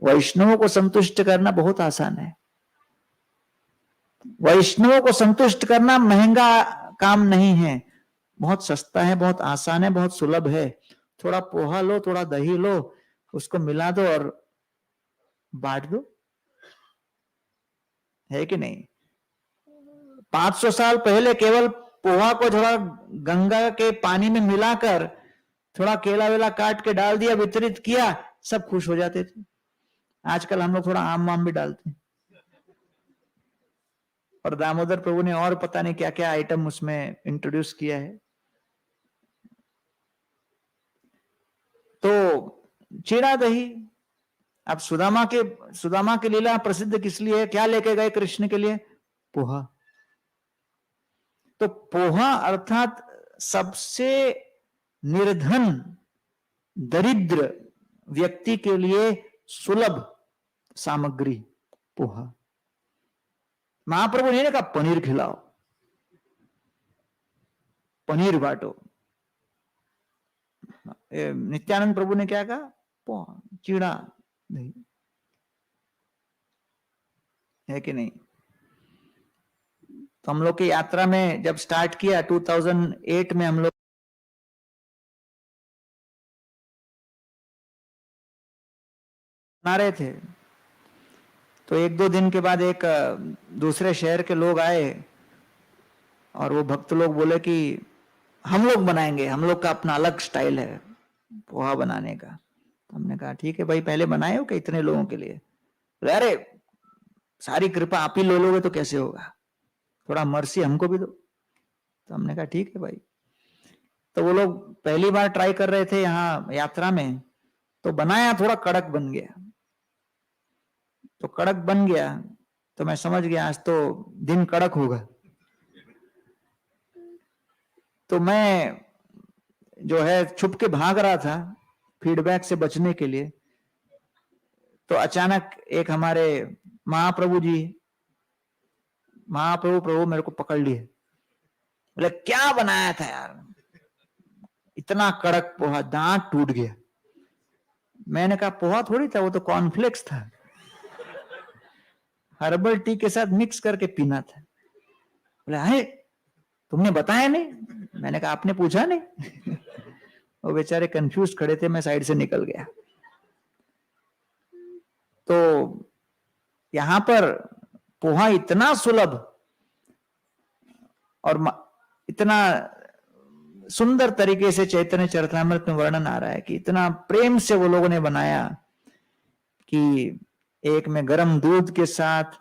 Speaker 1: वैष्णवों को संतुष्ट करना बहुत आसान है। वैष्णवों को संतुष्ट करना महंगा काम नहीं है, बहुत सस्ता है, बहुत आसान है, बहुत सुलभ है। थोड़ा पोहा लो, थोड़ा दही लो, उसको मिला दो और बांट दो, है कि नहीं? 500 साल पहले केवल पोहा को थोड़ा गंगा के पानी में मिलाकर थोड़ा केला वेला काट के डाल दिया, वितरित किया, सब खुश हो जाते थे। आजकल हम लोग थोड़ा आम वाम भी डालते हैं, और दामोदर प्रभु ने और पता नहीं क्या क्या आइटम उसमें इंट्रोड्यूस किया है। तो चीड़ा दही। अब सुदामा की लीला प्रसिद्ध किस लिए है? क्या लेके गए कृष्ण के लिए? पोहा। तो पोहा अर्थात सबसे निर्धन दरिद्र व्यक्ति के लिए सुलभ सामग्री पोहा। महाप्रभु ने कहा पनीर खिलाओ, पनीर बांटो। नित्यानंद प्रभु ने क्या कहा? पोहा, चीड़ा दही, है कि नहीं? तो हम लोग की यात्रा में जब स्टार्ट किया 2008 में, हम लोग बना रहे थे, तो एक दो दिन के बाद एक दूसरे शहर के लोग आए और वो भक्त लोग बोले कि हम लोग बनाएंगे, हम लोग का अपना अलग स्टाइल है पोहा बनाने का। तो हमने कहा ठीक है भाई, पहले बनाए हो क्या इतने लोगों के लिए? अरे सारी कृपा आप ही ले लोगे तो कैसे होगा, थोड़ा मर्सी हमको भी दो। तो हमने कहा ठीक है भाई। तो वो लोग पहली बार ट्राई कर रहे थे यहाँ यात्रा में, तो बनाया, थोड़ा कड़क बन गया। तो कड़क बन गया तो मैं समझ गया आज तो दिन कड़क होगा। तो मैं जो है छुप के भाग रहा था फीडबैक से बचने के लिए। तो अचानक एक हमारे महाप्रभु जी, महाप्रभु प्रभु मेरे को पकड़ लिए, बोले क्या बनाया था यार, इतना कड़क पोहा, दांत टूट गया। मैंने कहा पोहा थोड़ी था, वो तो कॉर्नफ्लेक्स था, हर्बल टी के साथ मिक्स करके पीना था। बोले अरे तुमने बताया नहीं? मैंने कहा आपने पूछा नहीं। वो बेचारे कंफ्यूज खड़े थे, मैं साइड से निकल गया। तो यहां पर पोहा इतना सुलभ और इतना सुंदर तरीके से चैतन्य चरितमृत में वर्णन आ रहा है कि इतना प्रेम से वो लोगों ने बनाया कि एक में गर्म दूध के साथ,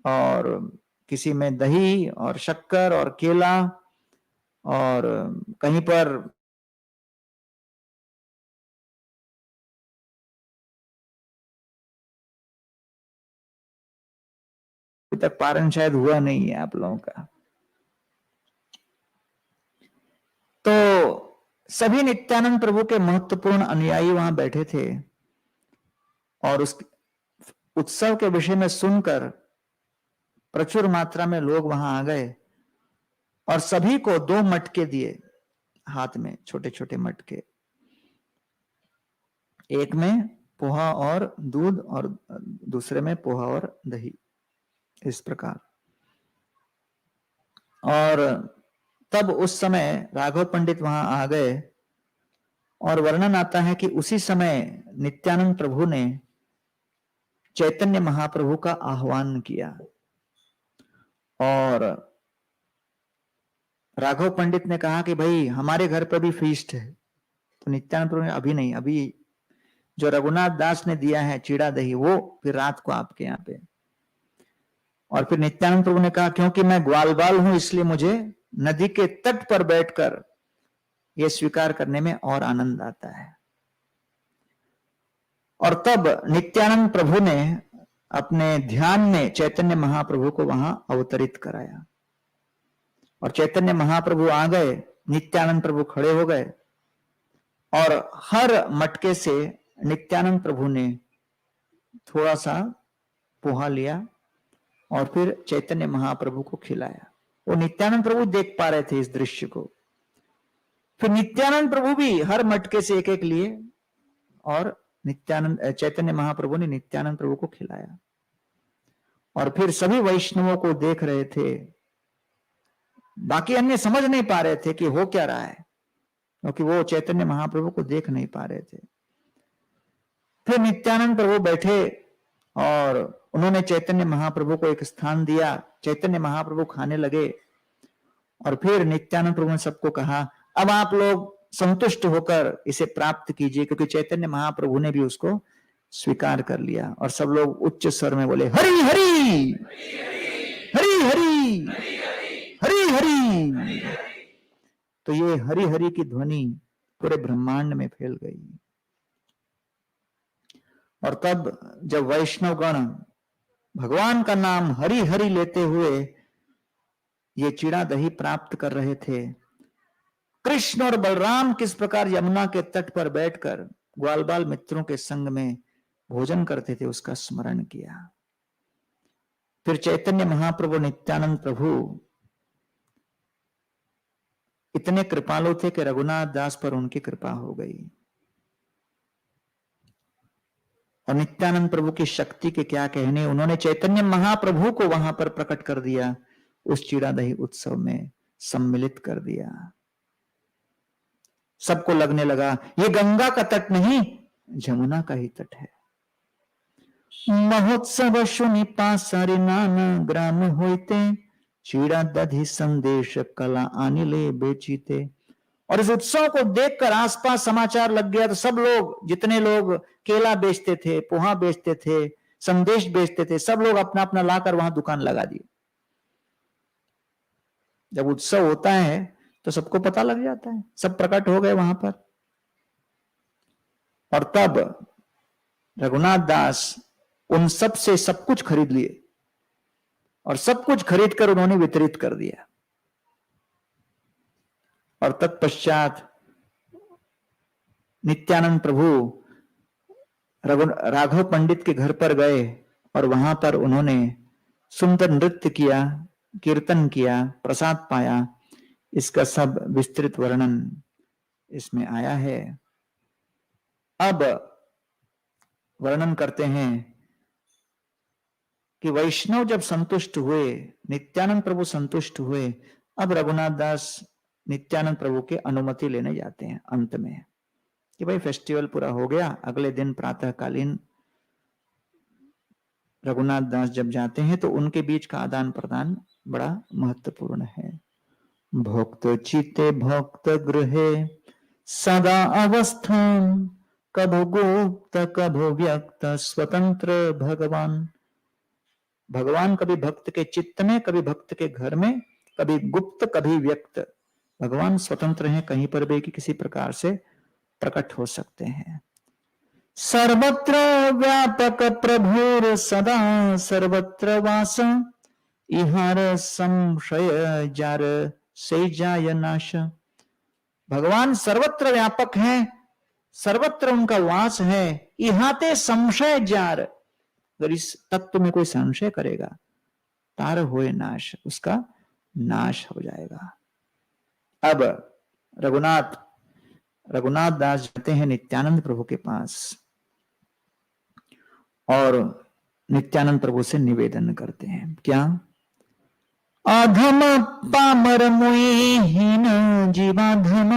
Speaker 1: और किसी में दही और शक्कर और केला, और कहीं पर अभी तक पारण शायद हुआ नहीं है आप लोगों का। तो सभी नित्यानंद प्रभु के महत्वपूर्ण अनुयायी वहां बैठे थे और उस उत्सव के विषय में सुनकर प्रचुर मात्रा में लोग वहां आ गए और सभी को 2 मटके दिए हाथ में, छोटे छोटे मटके, एक में पोहा और दूध और दूसरे में पोहा और दही, इस प्रकार। और तब उस समय राघव पंडित वहां आ गए और वर्णन आता है कि उसी समय नित्यानंद प्रभु ने चैतन्य महाप्रभु का आह्वान किया और राघव पंडित ने कहा कि भाई हमारे घर पर भी फीस्ट है। तो नित्यानंद प्रभु ने अभी नहीं, अभी जो रघुनाथ दास ने दिया है चीड़ा दही वो फिर रात को आपके यहाँ पे। और फिर नित्यानंद प्रभु ने कहा क्योंकि मैं ग्वालबाल हूं इसलिए मुझे नदी के तट पर बैठकर यह स्वीकार करने में और आनंद आता है। और तब नित्यानंद प्रभु ने अपने ध्यान में चैतन्य महाप्रभु को वहां अवतरित कराया और चैतन्य महाप्रभु आ गए, नित्यानंद प्रभु खड़े हो गए और हर मटके से नित्यानंद प्रभु ने थोड़ा सा पोहा लिया और फिर चैतन्य महाप्रभु को खिलाया। वो नित्यानंद प्रभु देख पा रहे थे इस दृश्य को। फिर नित्यानंद प्रभु भी हर मटके से एक एक लिए और चैतन्य महाप्रभु ने नित्यानंद प्रभु को खिलाया। और फिर सभी वैष्णवों को देख रहे थे बाकी अन्य समझ नहीं पा रहे थे कि हो क्या रहा है, क्योंकि वो चैतन्य महाप्रभु को देख नहीं पा रहे थे। फिर नित्यानंद प्रभु बैठे और उन्होंने चैतन्य महाप्रभु को एक स्थान दिया। चैतन्य महाप्रभु खाने लगे और फिर नित्यानंद प्रभु ने सबको कहा, अब आप लोग संतुष्ट होकर इसे प्राप्त कीजिए, क्योंकि चैतन्य महाप्रभु ने भी उसको स्वीकार कर लिया। और सब लोग उच्च स्वर में बोले, हरि हरि हरि हरि हरि हरि। तो ये हरि हरि की ध्वनि पूरे ब्रह्मांड में फैल गई। और तब जब वैष्णवगण भगवान का नाम हरि हरि लेते हुए ये चिड़ा दही प्राप्त कर रहे थे, कृष्ण और बलराम किस प्रकार यमुना के तट पर बैठकर ग्वाल बाल मित्रों के संग में भोजन करते थे, उसका स्मरण किया। फिर चैतन्य महाप्रभु नित्यानंद प्रभु इतने कृपालु थे कि रघुनाथ दास पर उनकी कृपा हो गई। और नित्यानंद प्रभु की शक्ति के क्या कहने, उन्होंने चैतन्य महाप्रभु को वहां पर प्रकट कर दिया, उस चिड़ा दही उत्सव में सम्मिलित कर दिया। सबको लगने लगा ये गंगा का तट नहीं, जमुना का ही तट है। महोत्सव सुनि पासारे नाना ग्राम होते, चिड़ा दधी संदेश कला आनिले बेचीते। और इस उत्सव को देखकर आसपास समाचार लग गया, तो सब लोग, जितने लोग केला बेचते थे, पोहा बेचते थे, संदेश बेचते थे, सब लोग अपना अपना लाकर वहां दुकान लगा दिए। जब उत्सव होता है तो सबको पता लग जाता है, सब प्रकट हो गए वहां पर। और तब रघुनाथ दास उन सब से सब कुछ खरीद लिए और सब कुछ खरीद कर उन्होंने वितरित कर दिया। और तत्पश्चात नित्यानंद प्रभु राघव पंडित के घर पर गए और वहां पर उन्होंने सुंदर नृत्य किया, कीर्तन किया, प्रसाद पाया। इसका सब विस्तृत वर्णन इसमें आया है। अब वर्णन करते हैं कि वैष्णव जब संतुष्ट हुए, नित्यानंद प्रभु संतुष्ट हुए, अब रघुनाथ दास नित्यानंद प्रभु के अनुमति लेने जाते हैं अंत में कि भाई फेस्टिवल पूरा हो गया। अगले दिन प्रातःकालीन रघुनाथ दास जब जाते हैं तो उनके बीच का आदान प्रदान बड़ा महत्वपूर्ण है। भक्त चिते भक्त गृहे सदा अवस्थान, कभो गुप्त कभो व्यक्त स्वतंत्र भगवान। भगवान कभी भक्त के चित्त में, कभी भक्त के घर में, कभी गुप्त कभी व्यक्त। भगवान स्वतंत्र हैं, कहीं पर भी किसी प्रकार से प्रकट हो सकते हैं। सर्वत्र व्यापक प्रभुर सदा सर्वत्र वास, इहार संशय जार से जाय नाश। भगवान सर्वत्र व्यापक हैं, सर्वत्र उनका वास है। इहाते संशय जार, अगर इस तत्व में कोई संशय करेगा, तार होए नाश, उसका नाश हो जाएगा। अब रघुनाथ दास जाते हैं नित्यानंद प्रभु के पास और नित्यानंद प्रभु से निवेदन करते हैं, क्या? अधम पामर मोहीन जीवाधम,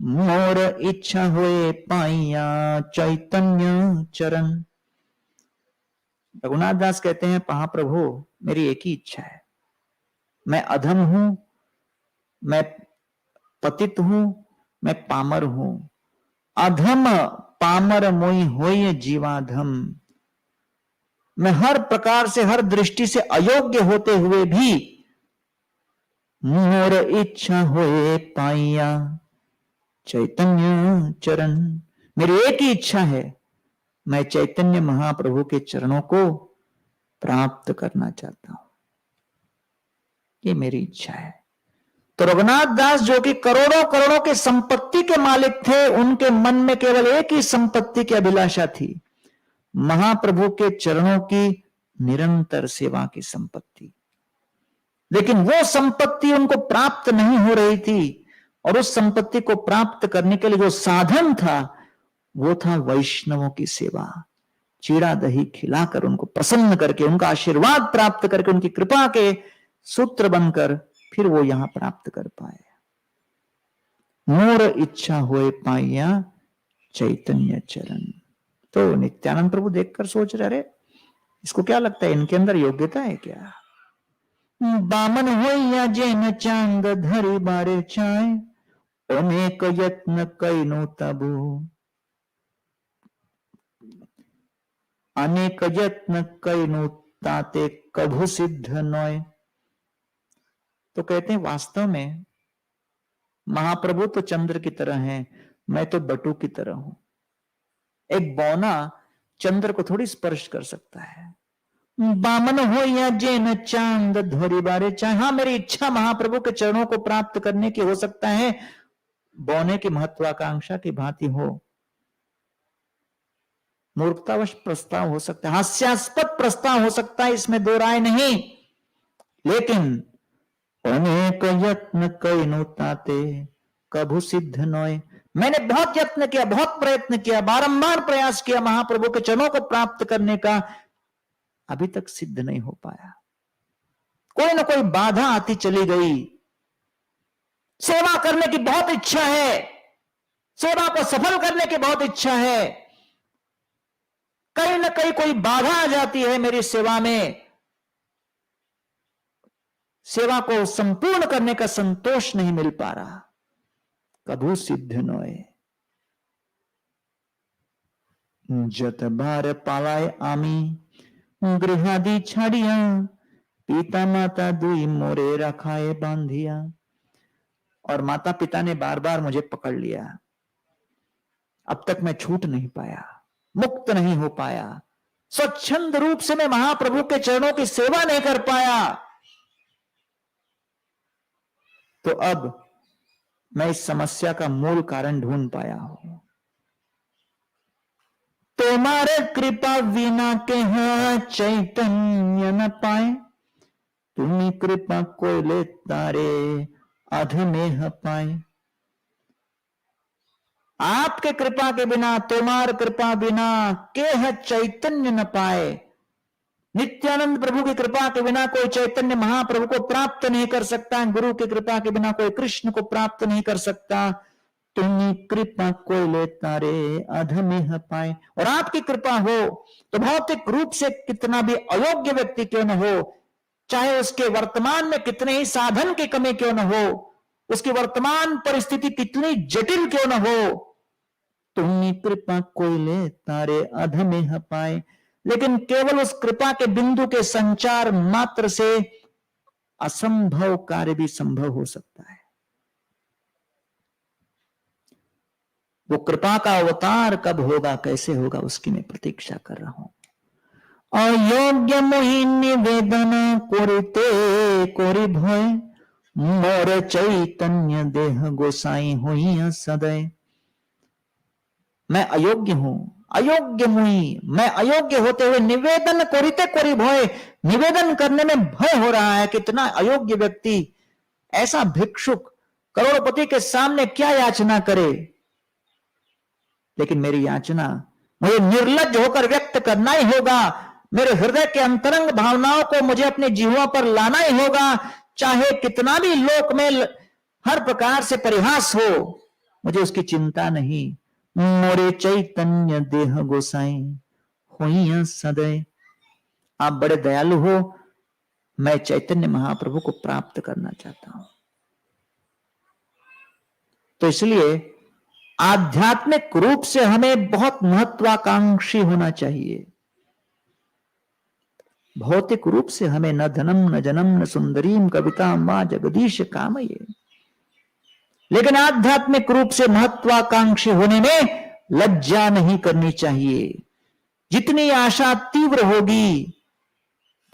Speaker 1: मोर इच्छा होए पाइया चैतन्य चरण। रघुनाथ दास कहते हैं, महाप्रभु मेरी एक ही इच्छा है, मैं अधम हूं, मैं पतित हूं, मैं पामर हूं। अधम पामर मोई होय जीवाधम, मैं हर प्रकार से, हर दृष्टि से अयोग्य होते हुए भी मोर इच्छा होए पाइया चैतन्य चरण। मेरी एक ही इच्छा है, मैं चैतन्य महाप्रभु के चरणों को प्राप्त करना चाहता हूं, ये मेरी इच्छा है। तो रघुनाथ दास जो कि करोड़ों करोड़ों के संपत्ति के मालिक थे, उनके मन में केवल एक ही संपत्ति की अभिलाषा थी, महाप्रभु के चरणों की निरंतर सेवा की संपत्ति। लेकिन वो संपत्ति उनको प्राप्त नहीं हो रही थी, और उस संपत्ति को प्राप्त करने के लिए जो साधन था वो था वैष्णवों की सेवा। चीड़ा दही खिलाकर, उनको प्रसन्न करके, उनका आशीर्वाद प्राप्त करके, उनकी कृपा के सूत्र बनकर फिर वो यहां प्राप्त कर पाए। मोर इच्छा होए पाइया चैतन्य चरण। तो नित्यानंद प्रभु देखकर सोच रहे, अरे इसको क्या लगता है, इनके अंदर योग्यता है क्या? बामन होइया जेन चांद धरी बारे चाय, अनेक यत्न कैनो तबु, अनेक यत्न कैनो ताते कभु सिद्ध नोय। तो कहते हैं वास्तव में महाप्रभु तो चंद्र की तरह हैं, मैं तो बटु की तरह हूं। एक बौना चंद्र को थोड़ी स्पर्श कर सकता है। बामन हो या जेन चांद धोरी बारे चाहे, हाँ मेरी इच्छा महाप्रभु के चरणों को प्राप्त करने की हो सकता है, बौने की महत्वाकांक्षा की भांति हो, मूर्खतावश प्रस्ताव हो सकता है, हास्यास्पद प्रस्ताव हो सकता है, इसमें दो राय नहीं। लेकिन अनेक यत्न कैनु ताते कभु सिद्ध नोय, मैंने बहुत यत्न किया, बहुत प्रयत्न किया, बारंबार प्रयास किया महाप्रभु के चरणों को प्राप्त करने का, अभी तक सिद्ध नहीं हो पाया। कोई ना कोई बाधा आती चली गई। सेवा करने की बहुत इच्छा है, सेवा को सफल करने की बहुत इच्छा है, कहीं ना कहीं कोई बाधा आ जाती है मेरी सेवा में, सेवा को संपूर्ण करने का संतोष नहीं मिल पा रहा। कभू सिद्ध नोए जत बार पालाय आमी गृहादि छाड़िया, पिता माता दुई मोरे रखाए बांधिया। और माता पिता ने बार बार मुझे पकड़ लिया, अब तक मैं छूट नहीं पाया, मुक्त नहीं हो पाया, स्वच्छंद रूप से मैं महाप्रभु के चरणों की सेवा नहीं कर पाया। तो अब मैं इस समस्या का मूल कारण ढूंढ पाया हूं। तुम्हारे कृपा विना के हाँ चैतन्य न पाए, तुम्ही कृपा कोयले तारे अधमेह पाए। आपके कृपा के बिना, तुम्हार कृपा बिना के चैतन्य न पाए। नित्यानंद प्रभु की कृपा के बिना कोई चैतन्य महाप्रभु को प्राप्त नहीं कर सकता, गुरु की कृपा के बिना कोई कृष्ण को प्राप्त नहीं कर सकता। तुम्ही कृपा कोयले तारे अधमेह पाए। और आपकी कृपा हो तो भौतिक रूप से कितना भी अयोग्य व्यक्ति क्यों न हो, चाहे उसके वर्तमान में कितने ही साधन की कमी क्यों न हो, उसकी वर्तमान परिस्थिति कितनी जटिल क्यों न हो, तुम्ही कृपा कोयले तारे अधमेह पाए। लेकिन केवल उस कृपा के बिंदु के संचार मात्र से असंभव कार्य भी संभव हो सकता है। वो कृपा का अवतार कब होगा, कैसे होगा, उसकी मैं प्रतीक्षा कर रहा हूं। अयोग्य मोहि निवेदन कोरिते कोरि भय, मोर चैतन्य देह गोसाई हुई सदै। मैं अयोग्य हूं, अयोग्य मुई, मैं अयोग्य होते हुए निवेदन कोरिते कोरि भय, निवेदन करने में भय हो रहा है। कितना अयोग्य व्यक्ति, ऐसा भिक्षुक करोड़पति के सामने क्या याचना करे। लेकिन मेरी याचना मुझे निर्लज्ज होकर व्यक्त करना ही होगा, मेरे हृदय के अंतरंग भावनाओं को मुझे अपने जीवों पर लाना ही होगा, चाहे कितना भी लोक में हर प्रकार से परिहास हो, मुझे उसकी चिंता नहीं। मोरे चैतन्य देह गोसाई होइया सदै। आप बड़े दयालु हो, मैं चैतन्य महाप्रभु को प्राप्त करना चाहता हूं। तो इसलिए आध्यात्मिक रूप से हमें बहुत महत्वाकांक्षी होना चाहिए। भौतिक रूप से हमें न धनम न जनम न सुंदरीम कविता मां जगदीश कामये, लेकिन आध्यात्मिक रूप से महत्वाकांक्षी होने में लज्जा नहीं करनी चाहिए। जितनी आशा तीव्र होगी,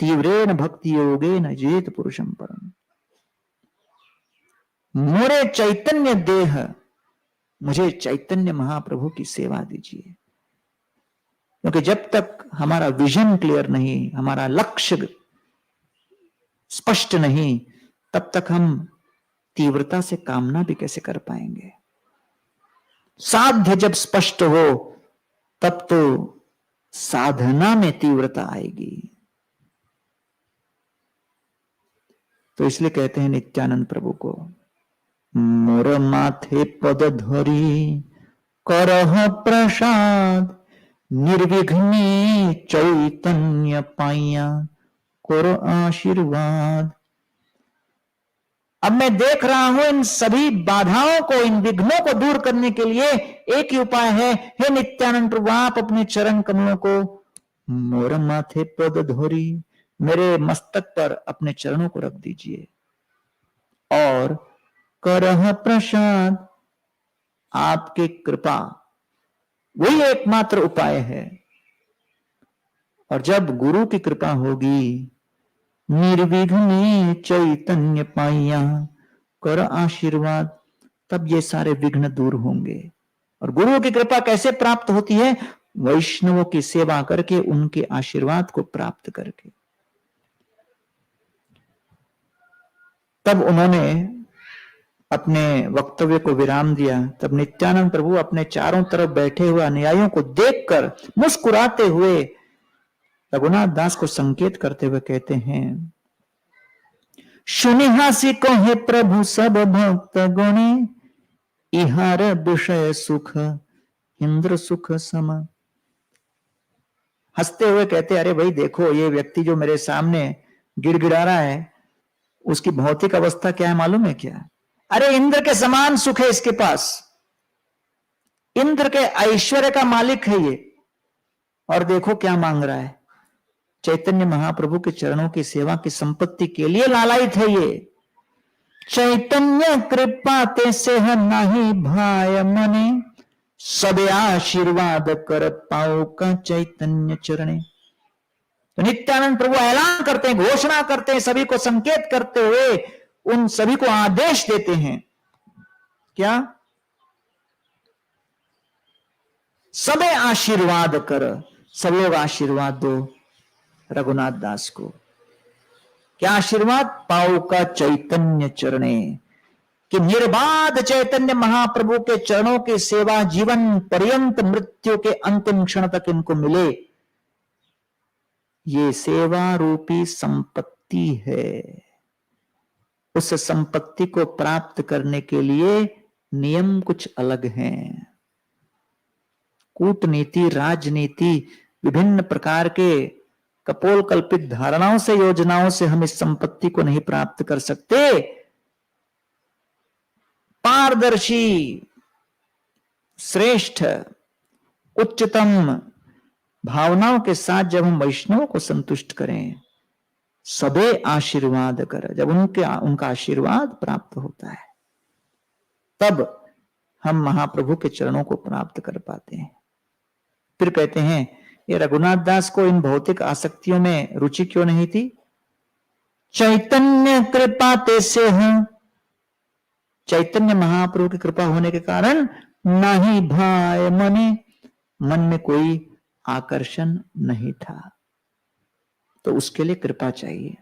Speaker 1: तीव्रेण भक्ति योगेन जेत पुरुषम परम। मोरे चैतन्य देह, मुझे चैतन्य महाप्रभु की सेवा दीजिए। क्योंकि जब तक हमारा विजन क्लियर नहीं, हमारा लक्ष्य स्पष्ट नहीं, तब तक हम तीव्रता से कामना भी कैसे कर पाएंगे। साध्य जब स्पष्ट हो तब तो साधना में तीव्रता आएगी। तो इसलिए कहते हैं नित्यानंद प्रभु को, मोर माथे पद धरी करह प्रसाद, निर्विघ्ने चैतन्य पाइया करो आशीर्वाद। अब मैं देख रहा हूं इन सभी बाधाओं को, इन विघ्नों को दूर करने के लिए एक ही उपाय है। हे नित्यानंद प्रभु, आप अपने चरण कमलों को मोर माथे पद धोरी, मेरे मस्तक पर अपने चरणों को रख दीजिए, और करह प्रसाद, आपकी कृपा वही एकमात्र उपाय है। और जब गुरु की कृपा होगी, निर्विघ्ने चैतन्य पाइया कर आशीर्वाद, तब ये सारे विघ्न दूर होंगे। और गुरु की कृपा कैसे प्राप्त होती है? वैष्णवों की सेवा करके, उनके आशीर्वाद को प्राप्त करके। तब उन्होंने अपने वक्तव्य को विराम दिया। तब नित्यानंद प्रभु अपने चारों तरफ बैठे हुए अनुयायियों को देखकर मुस्कुराते हुए रघुनाथ दास को संकेत करते हुए कहते हैं, सुनिहासी कहे प्रभु सब भक्त गुणे, इहार विषय सुख इंद्र सुख सम। हंसते हुए कहते, अरे भाई देखो, ये व्यक्ति जो मेरे सामने गिड़गिड़ा रहा है, उसकी भौतिक अवस्था क्या है मालूम है क्या? अरे इंद्र के समान सुख है इसके पास, इंद्र के ऐश्वर्य का मालिक है ये। और देखो क्या मांग रहा है, चैतन्य महाप्रभु के चरणों की सेवा की संपत्ति के लिए लालायित है ये। चैतन्य कृपा ते से नाही भाय मने, सब आशीर्वाद कर पाओ का चैतन्य चरणे। तो नित्यानंद प्रभु ऐलान करते हैं, घोषणा करते हैं, सभी को संकेत करते हुए उन सभी को आदेश देते हैं, क्या? सबे आशीर्वाद कर, सब लोग आशीर्वाद दो रघुनाथ दास को। क्या आशीर्वाद? पाओ का चैतन्य चरणे, कि निर्बाध चैतन्य महाप्रभु के चरणों की सेवा जीवन पर्यंत, मृत्यु के अंतिम क्षण तक इनको मिले। ये सेवा रूपी संपत्ति है। उस संपत्ति को प्राप्त करने के लिए नियम कुछ अलग हैं। कूटनीति, राजनीति, विभिन्न प्रकार के कपोल कल्पित धारणाओं से, योजनाओं से हम इस संपत्ति को नहीं प्राप्त कर सकते। पारदर्शी, श्रेष्ठ, उच्चतम भावनाओं के साथ जब हम वैष्णवों को संतुष्ट करें, सबे आशीर्वाद कर, जब उनका आशीर्वाद प्राप्त होता है, तब हम महाप्रभु के चरणों को प्राप्त कर पाते हैं। फिर कहते हैं, ये रघुनाथ दास को इन भौतिक आसक्तियों में रुचि क्यों नहीं थी? चैतन्य कृपा ते से हैं, चैतन्य महाप्रभु की कृपा होने के कारण नाही भाय मने, मन में कोई आकर्षण नहीं था। तो उसके लिए कृपा चाहिए।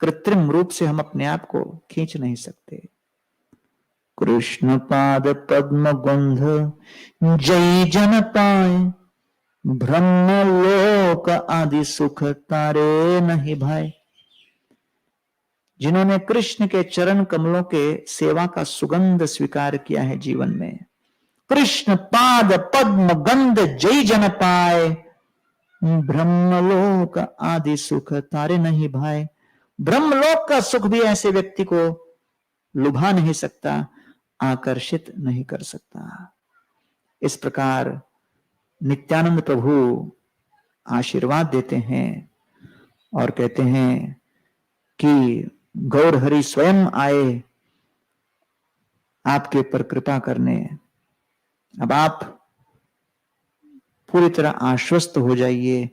Speaker 1: कृत्रिम रूप से हम अपने आप को खींच नहीं सकते। कृष्ण पाद पद्म गंध जय जन पाए, ब्रह्म लोक आदि सुख तारे नहीं भाई। जिन्होंने कृष्ण के चरण कमलों के सेवा का सुगंध स्वीकार किया है जीवन में, कृष्ण पाद पद्म गंध जय जन पाए, ब्रह्मलोक आदि सुख तारे नहीं भाई। ब्रह्मलोक का सुख भी ऐसे व्यक्ति को लुभा नहीं सकता, आकर्षित नहीं कर सकता। इस प्रकार नित्यानंद प्रभु आशीर्वाद देते हैं और कहते हैं कि गौरहरि स्वयं आए आपके ऊपर कृपा करने। अब आप पूरी तरह आश्वस्त हो जाइए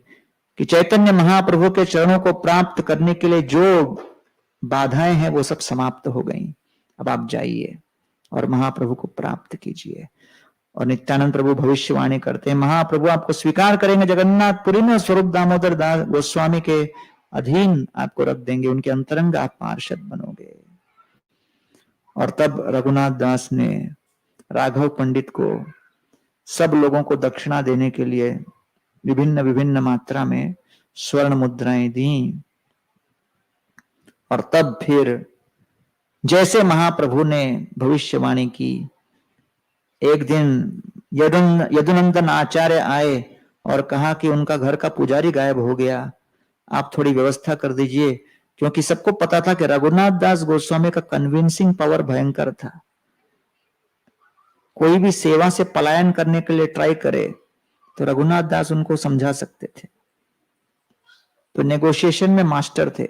Speaker 1: कि चैतन्य महाप्रभु के चरणों को प्राप्त करने के लिए जो बाधाएं हैं वो सब समाप्त हो गई। अब आप जाइए और महाप्रभु को प्राप्त कीजिए। और नित्यानंद प्रभु भविष्यवाणी करते हैं, महाप्रभु आपको स्वीकार करेंगे जगन्नाथपुरी में, स्वरूप दामोदर दास गोस्वामी के अधीन आपको रख देंगे, उनके अंतरंग आप पार्षद बनोगे। और तब रघुनाथ दास ने राघव पंडित को सब लोगों को दक्षिणा देने के लिए विभिन्न विभिन्न मात्रा में स्वर्ण मुद्राएं दी। और तब फिर जैसे महाप्रभु ने भविष्यवाणी की, एक दिन यदुनंदन आचार्य आए और कहा कि उनका घर का पुजारी गायब हो गया, आप थोड़ी व्यवस्था कर दीजिए। क्योंकि सबको पता था कि रघुनाथ दास गोस्वामी का कन्विंसिंग पावर भयंकर था। कोई भी सेवा से पलायन करने के लिए ट्राई करे तो रघुनाथ दास उनको समझा सकते थे, तो नेगोशिएशन में मास्टर थे।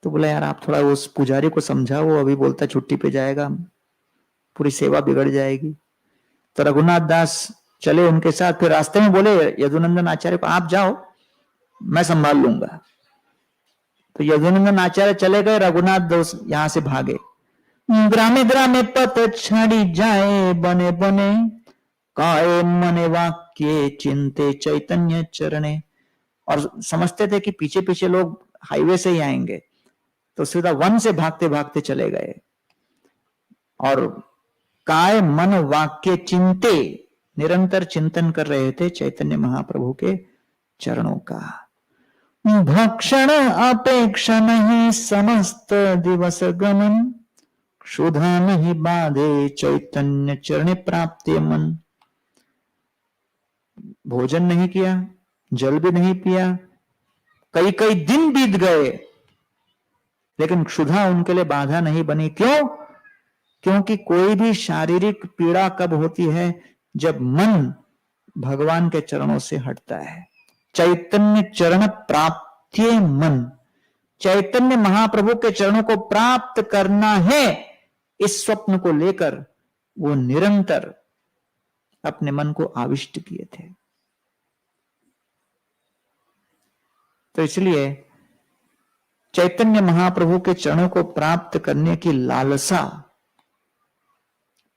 Speaker 1: तो बोला यार आप थोड़ा उस पुजारी को समझाओ, वो अभी बोलता छुट्टी पे जाएगा, पूरी सेवा बिगड़ जाएगी। तो रघुनाथ दास चले उनके साथ। फिर रास्ते में बोले यदुनंदन आचार्य को, आप जाओ मैं संभाल लूंगा। तो यदुनंदन आचार्य चले गए, रघुनाथ दास यहां से भागे। ग्रामे ग्रामे पत छड़ी जाए, बने बने काए मने वाक्य चिंते चैतन्य चरणे। और समझते थे कि पीछे पीछे लोग हाईवे से ही आएंगे, तो सीधा वन से भागते भागते चले गए। और काय मन वाक्य चिंते, निरंतर चिंतन कर रहे थे चैतन्य महाप्रभु के चरणों का। भक्षण अपेक्षा नहीं समस्त दिवस गमन, क्षुधा नहीं बाधे चैतन्य चरण प्राप्ति मन। भोजन नहीं किया, जल भी नहीं पिया, कई कई दिन बीत गए, लेकिन क्षुधा उनके लिए बाधा नहीं बनी। क्यों? क्योंकि कोई भी शारीरिक पीड़ा कब होती है? जब मन भगवान के चरणों से हटता है। चैतन्य चरण प्राप्ति मन, चैतन्य महाप्रभु के चरणों को प्राप्त करना है, इस स्वप्न को लेकर वो निरंतर अपने मन को आविष्ट किए थे। तो इसलिए चैतन्य महाप्रभु के चरणों को प्राप्त करने की लालसा,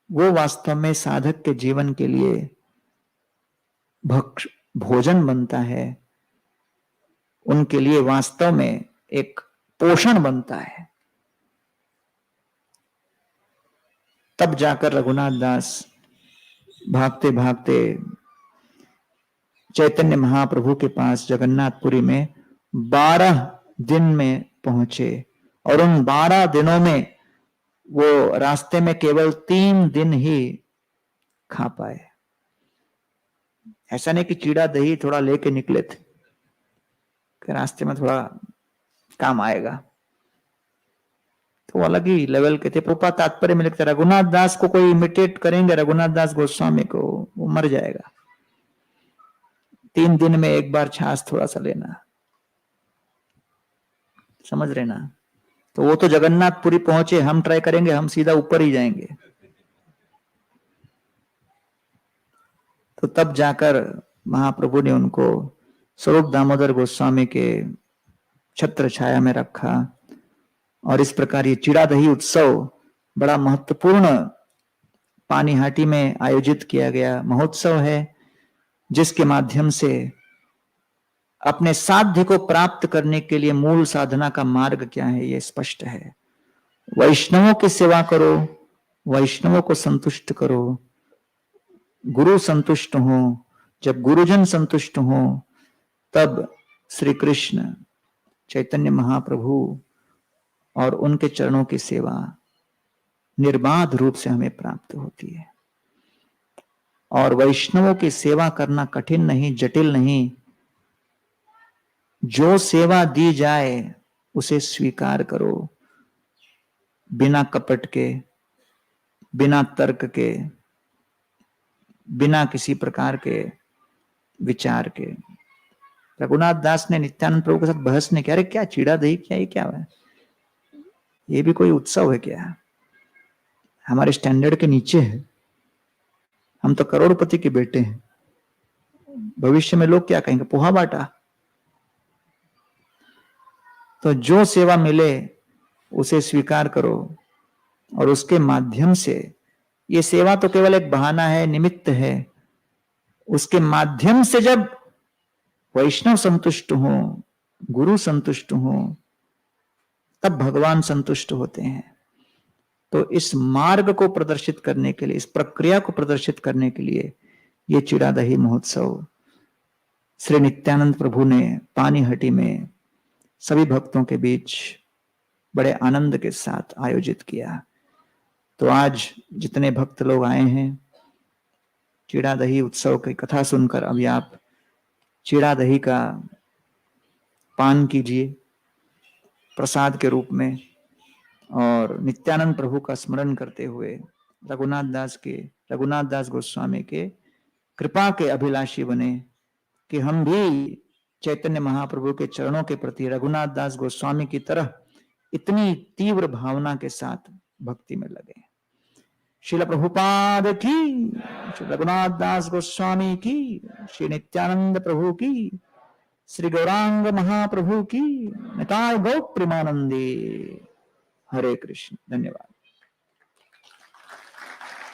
Speaker 1: वो वास्तव में साधक के जीवन के लिए भोजन बनता है, उनके लिए वास्तव में एक पोषण बनता है। तब जाकर रघुनाथ दास भागते भागते चैतन्य महाप्रभु के पास जगन्नाथपुरी में 12 दिन में पहुंचे। और उन 12 दिनों में वो रास्ते में केवल 3 दिन ही खा पाए। ऐसा नहीं कि चीड़ा दही थोड़ा लेके निकले थे कि रास्ते में थोड़ा काम आएगा, तो अलग ही लेवल के थे। प्रभुपाद तात्पर्य में लिखते रघुनाथ दास को कोई इमिटेट करेंगे रघुनाथ दास गोस्वामी को, वो मर जाएगा। 3 दिन में एक बार छाछ थोड़ा सा लेना, समझ रहे ना? तो वो तो जगन्नाथपुरी पहुंचे, हम ट्राई करेंगे, हम सीधा ऊपर ही जाएंगे। तो तब जाकर महाप्रभु ने उनको स्वरूप दामोदर गोस्वामी के छत्र छाया में रखा। और इस प्रकार ये चिड़ा दही उत्सव बड़ा महत्वपूर्ण पानीहाटी में आयोजित किया गया महोत्सव है, जिसके माध्यम से अपने साध्य को प्राप्त करने के लिए मूल साधना का मार्ग क्या है ये स्पष्ट है। वैष्णवों की सेवा करो, वैष्णवों को संतुष्ट करो, गुरु संतुष्ट हो। जब गुरुजन संतुष्ट हो तब श्री कृष्ण चैतन्य महाप्रभु और उनके चरणों की सेवा निर्बाध रूप से हमें प्राप्त होती है। और वैष्णवों की सेवा करना कठिन नहीं, जटिल नहीं। जो सेवा दी जाए उसे स्वीकार करो, बिना कपट के, बिना तर्क के, बिना किसी प्रकार के विचार के। रघुनाथ दास ने नित्यानंद प्रभु के साथ बहस ने, कह रहे क्या चीड़ा दही, क्या ये क्या है, ये भी कोई उत्सव है क्या? हमारे स्टैंडर्ड के नीचे है, हम तो करोड़पति के बेटे हैं, भविष्य में लोग क्या कहेंगे, पोहा बाटा। तो जो सेवा मिले उसे स्वीकार करो, और उसके माध्यम से, ये सेवा तो केवल एक बहाना है, निमित्त है, उसके माध्यम से जब वैष्णव संतुष्ट हो, गुरु संतुष्ट हो, तब भगवान संतुष्ट होते हैं। तो इस मार्ग को प्रदर्शित करने के लिए, इस प्रक्रिया को प्रदर्शित करने के लिए ये चिड़ा दही महोत्सव श्री नित्यानंद प्रभु ने पानीहटी में सभी भक्तों के बीच बड़े आनंद के साथ आयोजित किया। तो आज जितने भक्त लोग आए हैं, चीड़ा दही उत्सव की कथा सुनकर अभी आप चीड़ा दही का पान कीजिए प्रसाद के रूप में, और नित्यानंद प्रभु का स्मरण करते हुए रघुनाथ दास गोस्वामी के कृपा के अभिलाषी बने कि हम भी चैतन्य महाप्रभु के चरणों के प्रति रघुनाथ दास गोस्वामी की तरह इतनी तीव्र भावना के साथ भक्ति में लगे। श्रील प्रभुपाद की, श्री रघुनाथ दास गोस्वामी की, श्री नित्यानंद प्रभु की, श्री गौरांग महाप्रभु की, निताय गौ प्रेमानंदी। हरे कृष्ण। धन्यवाद।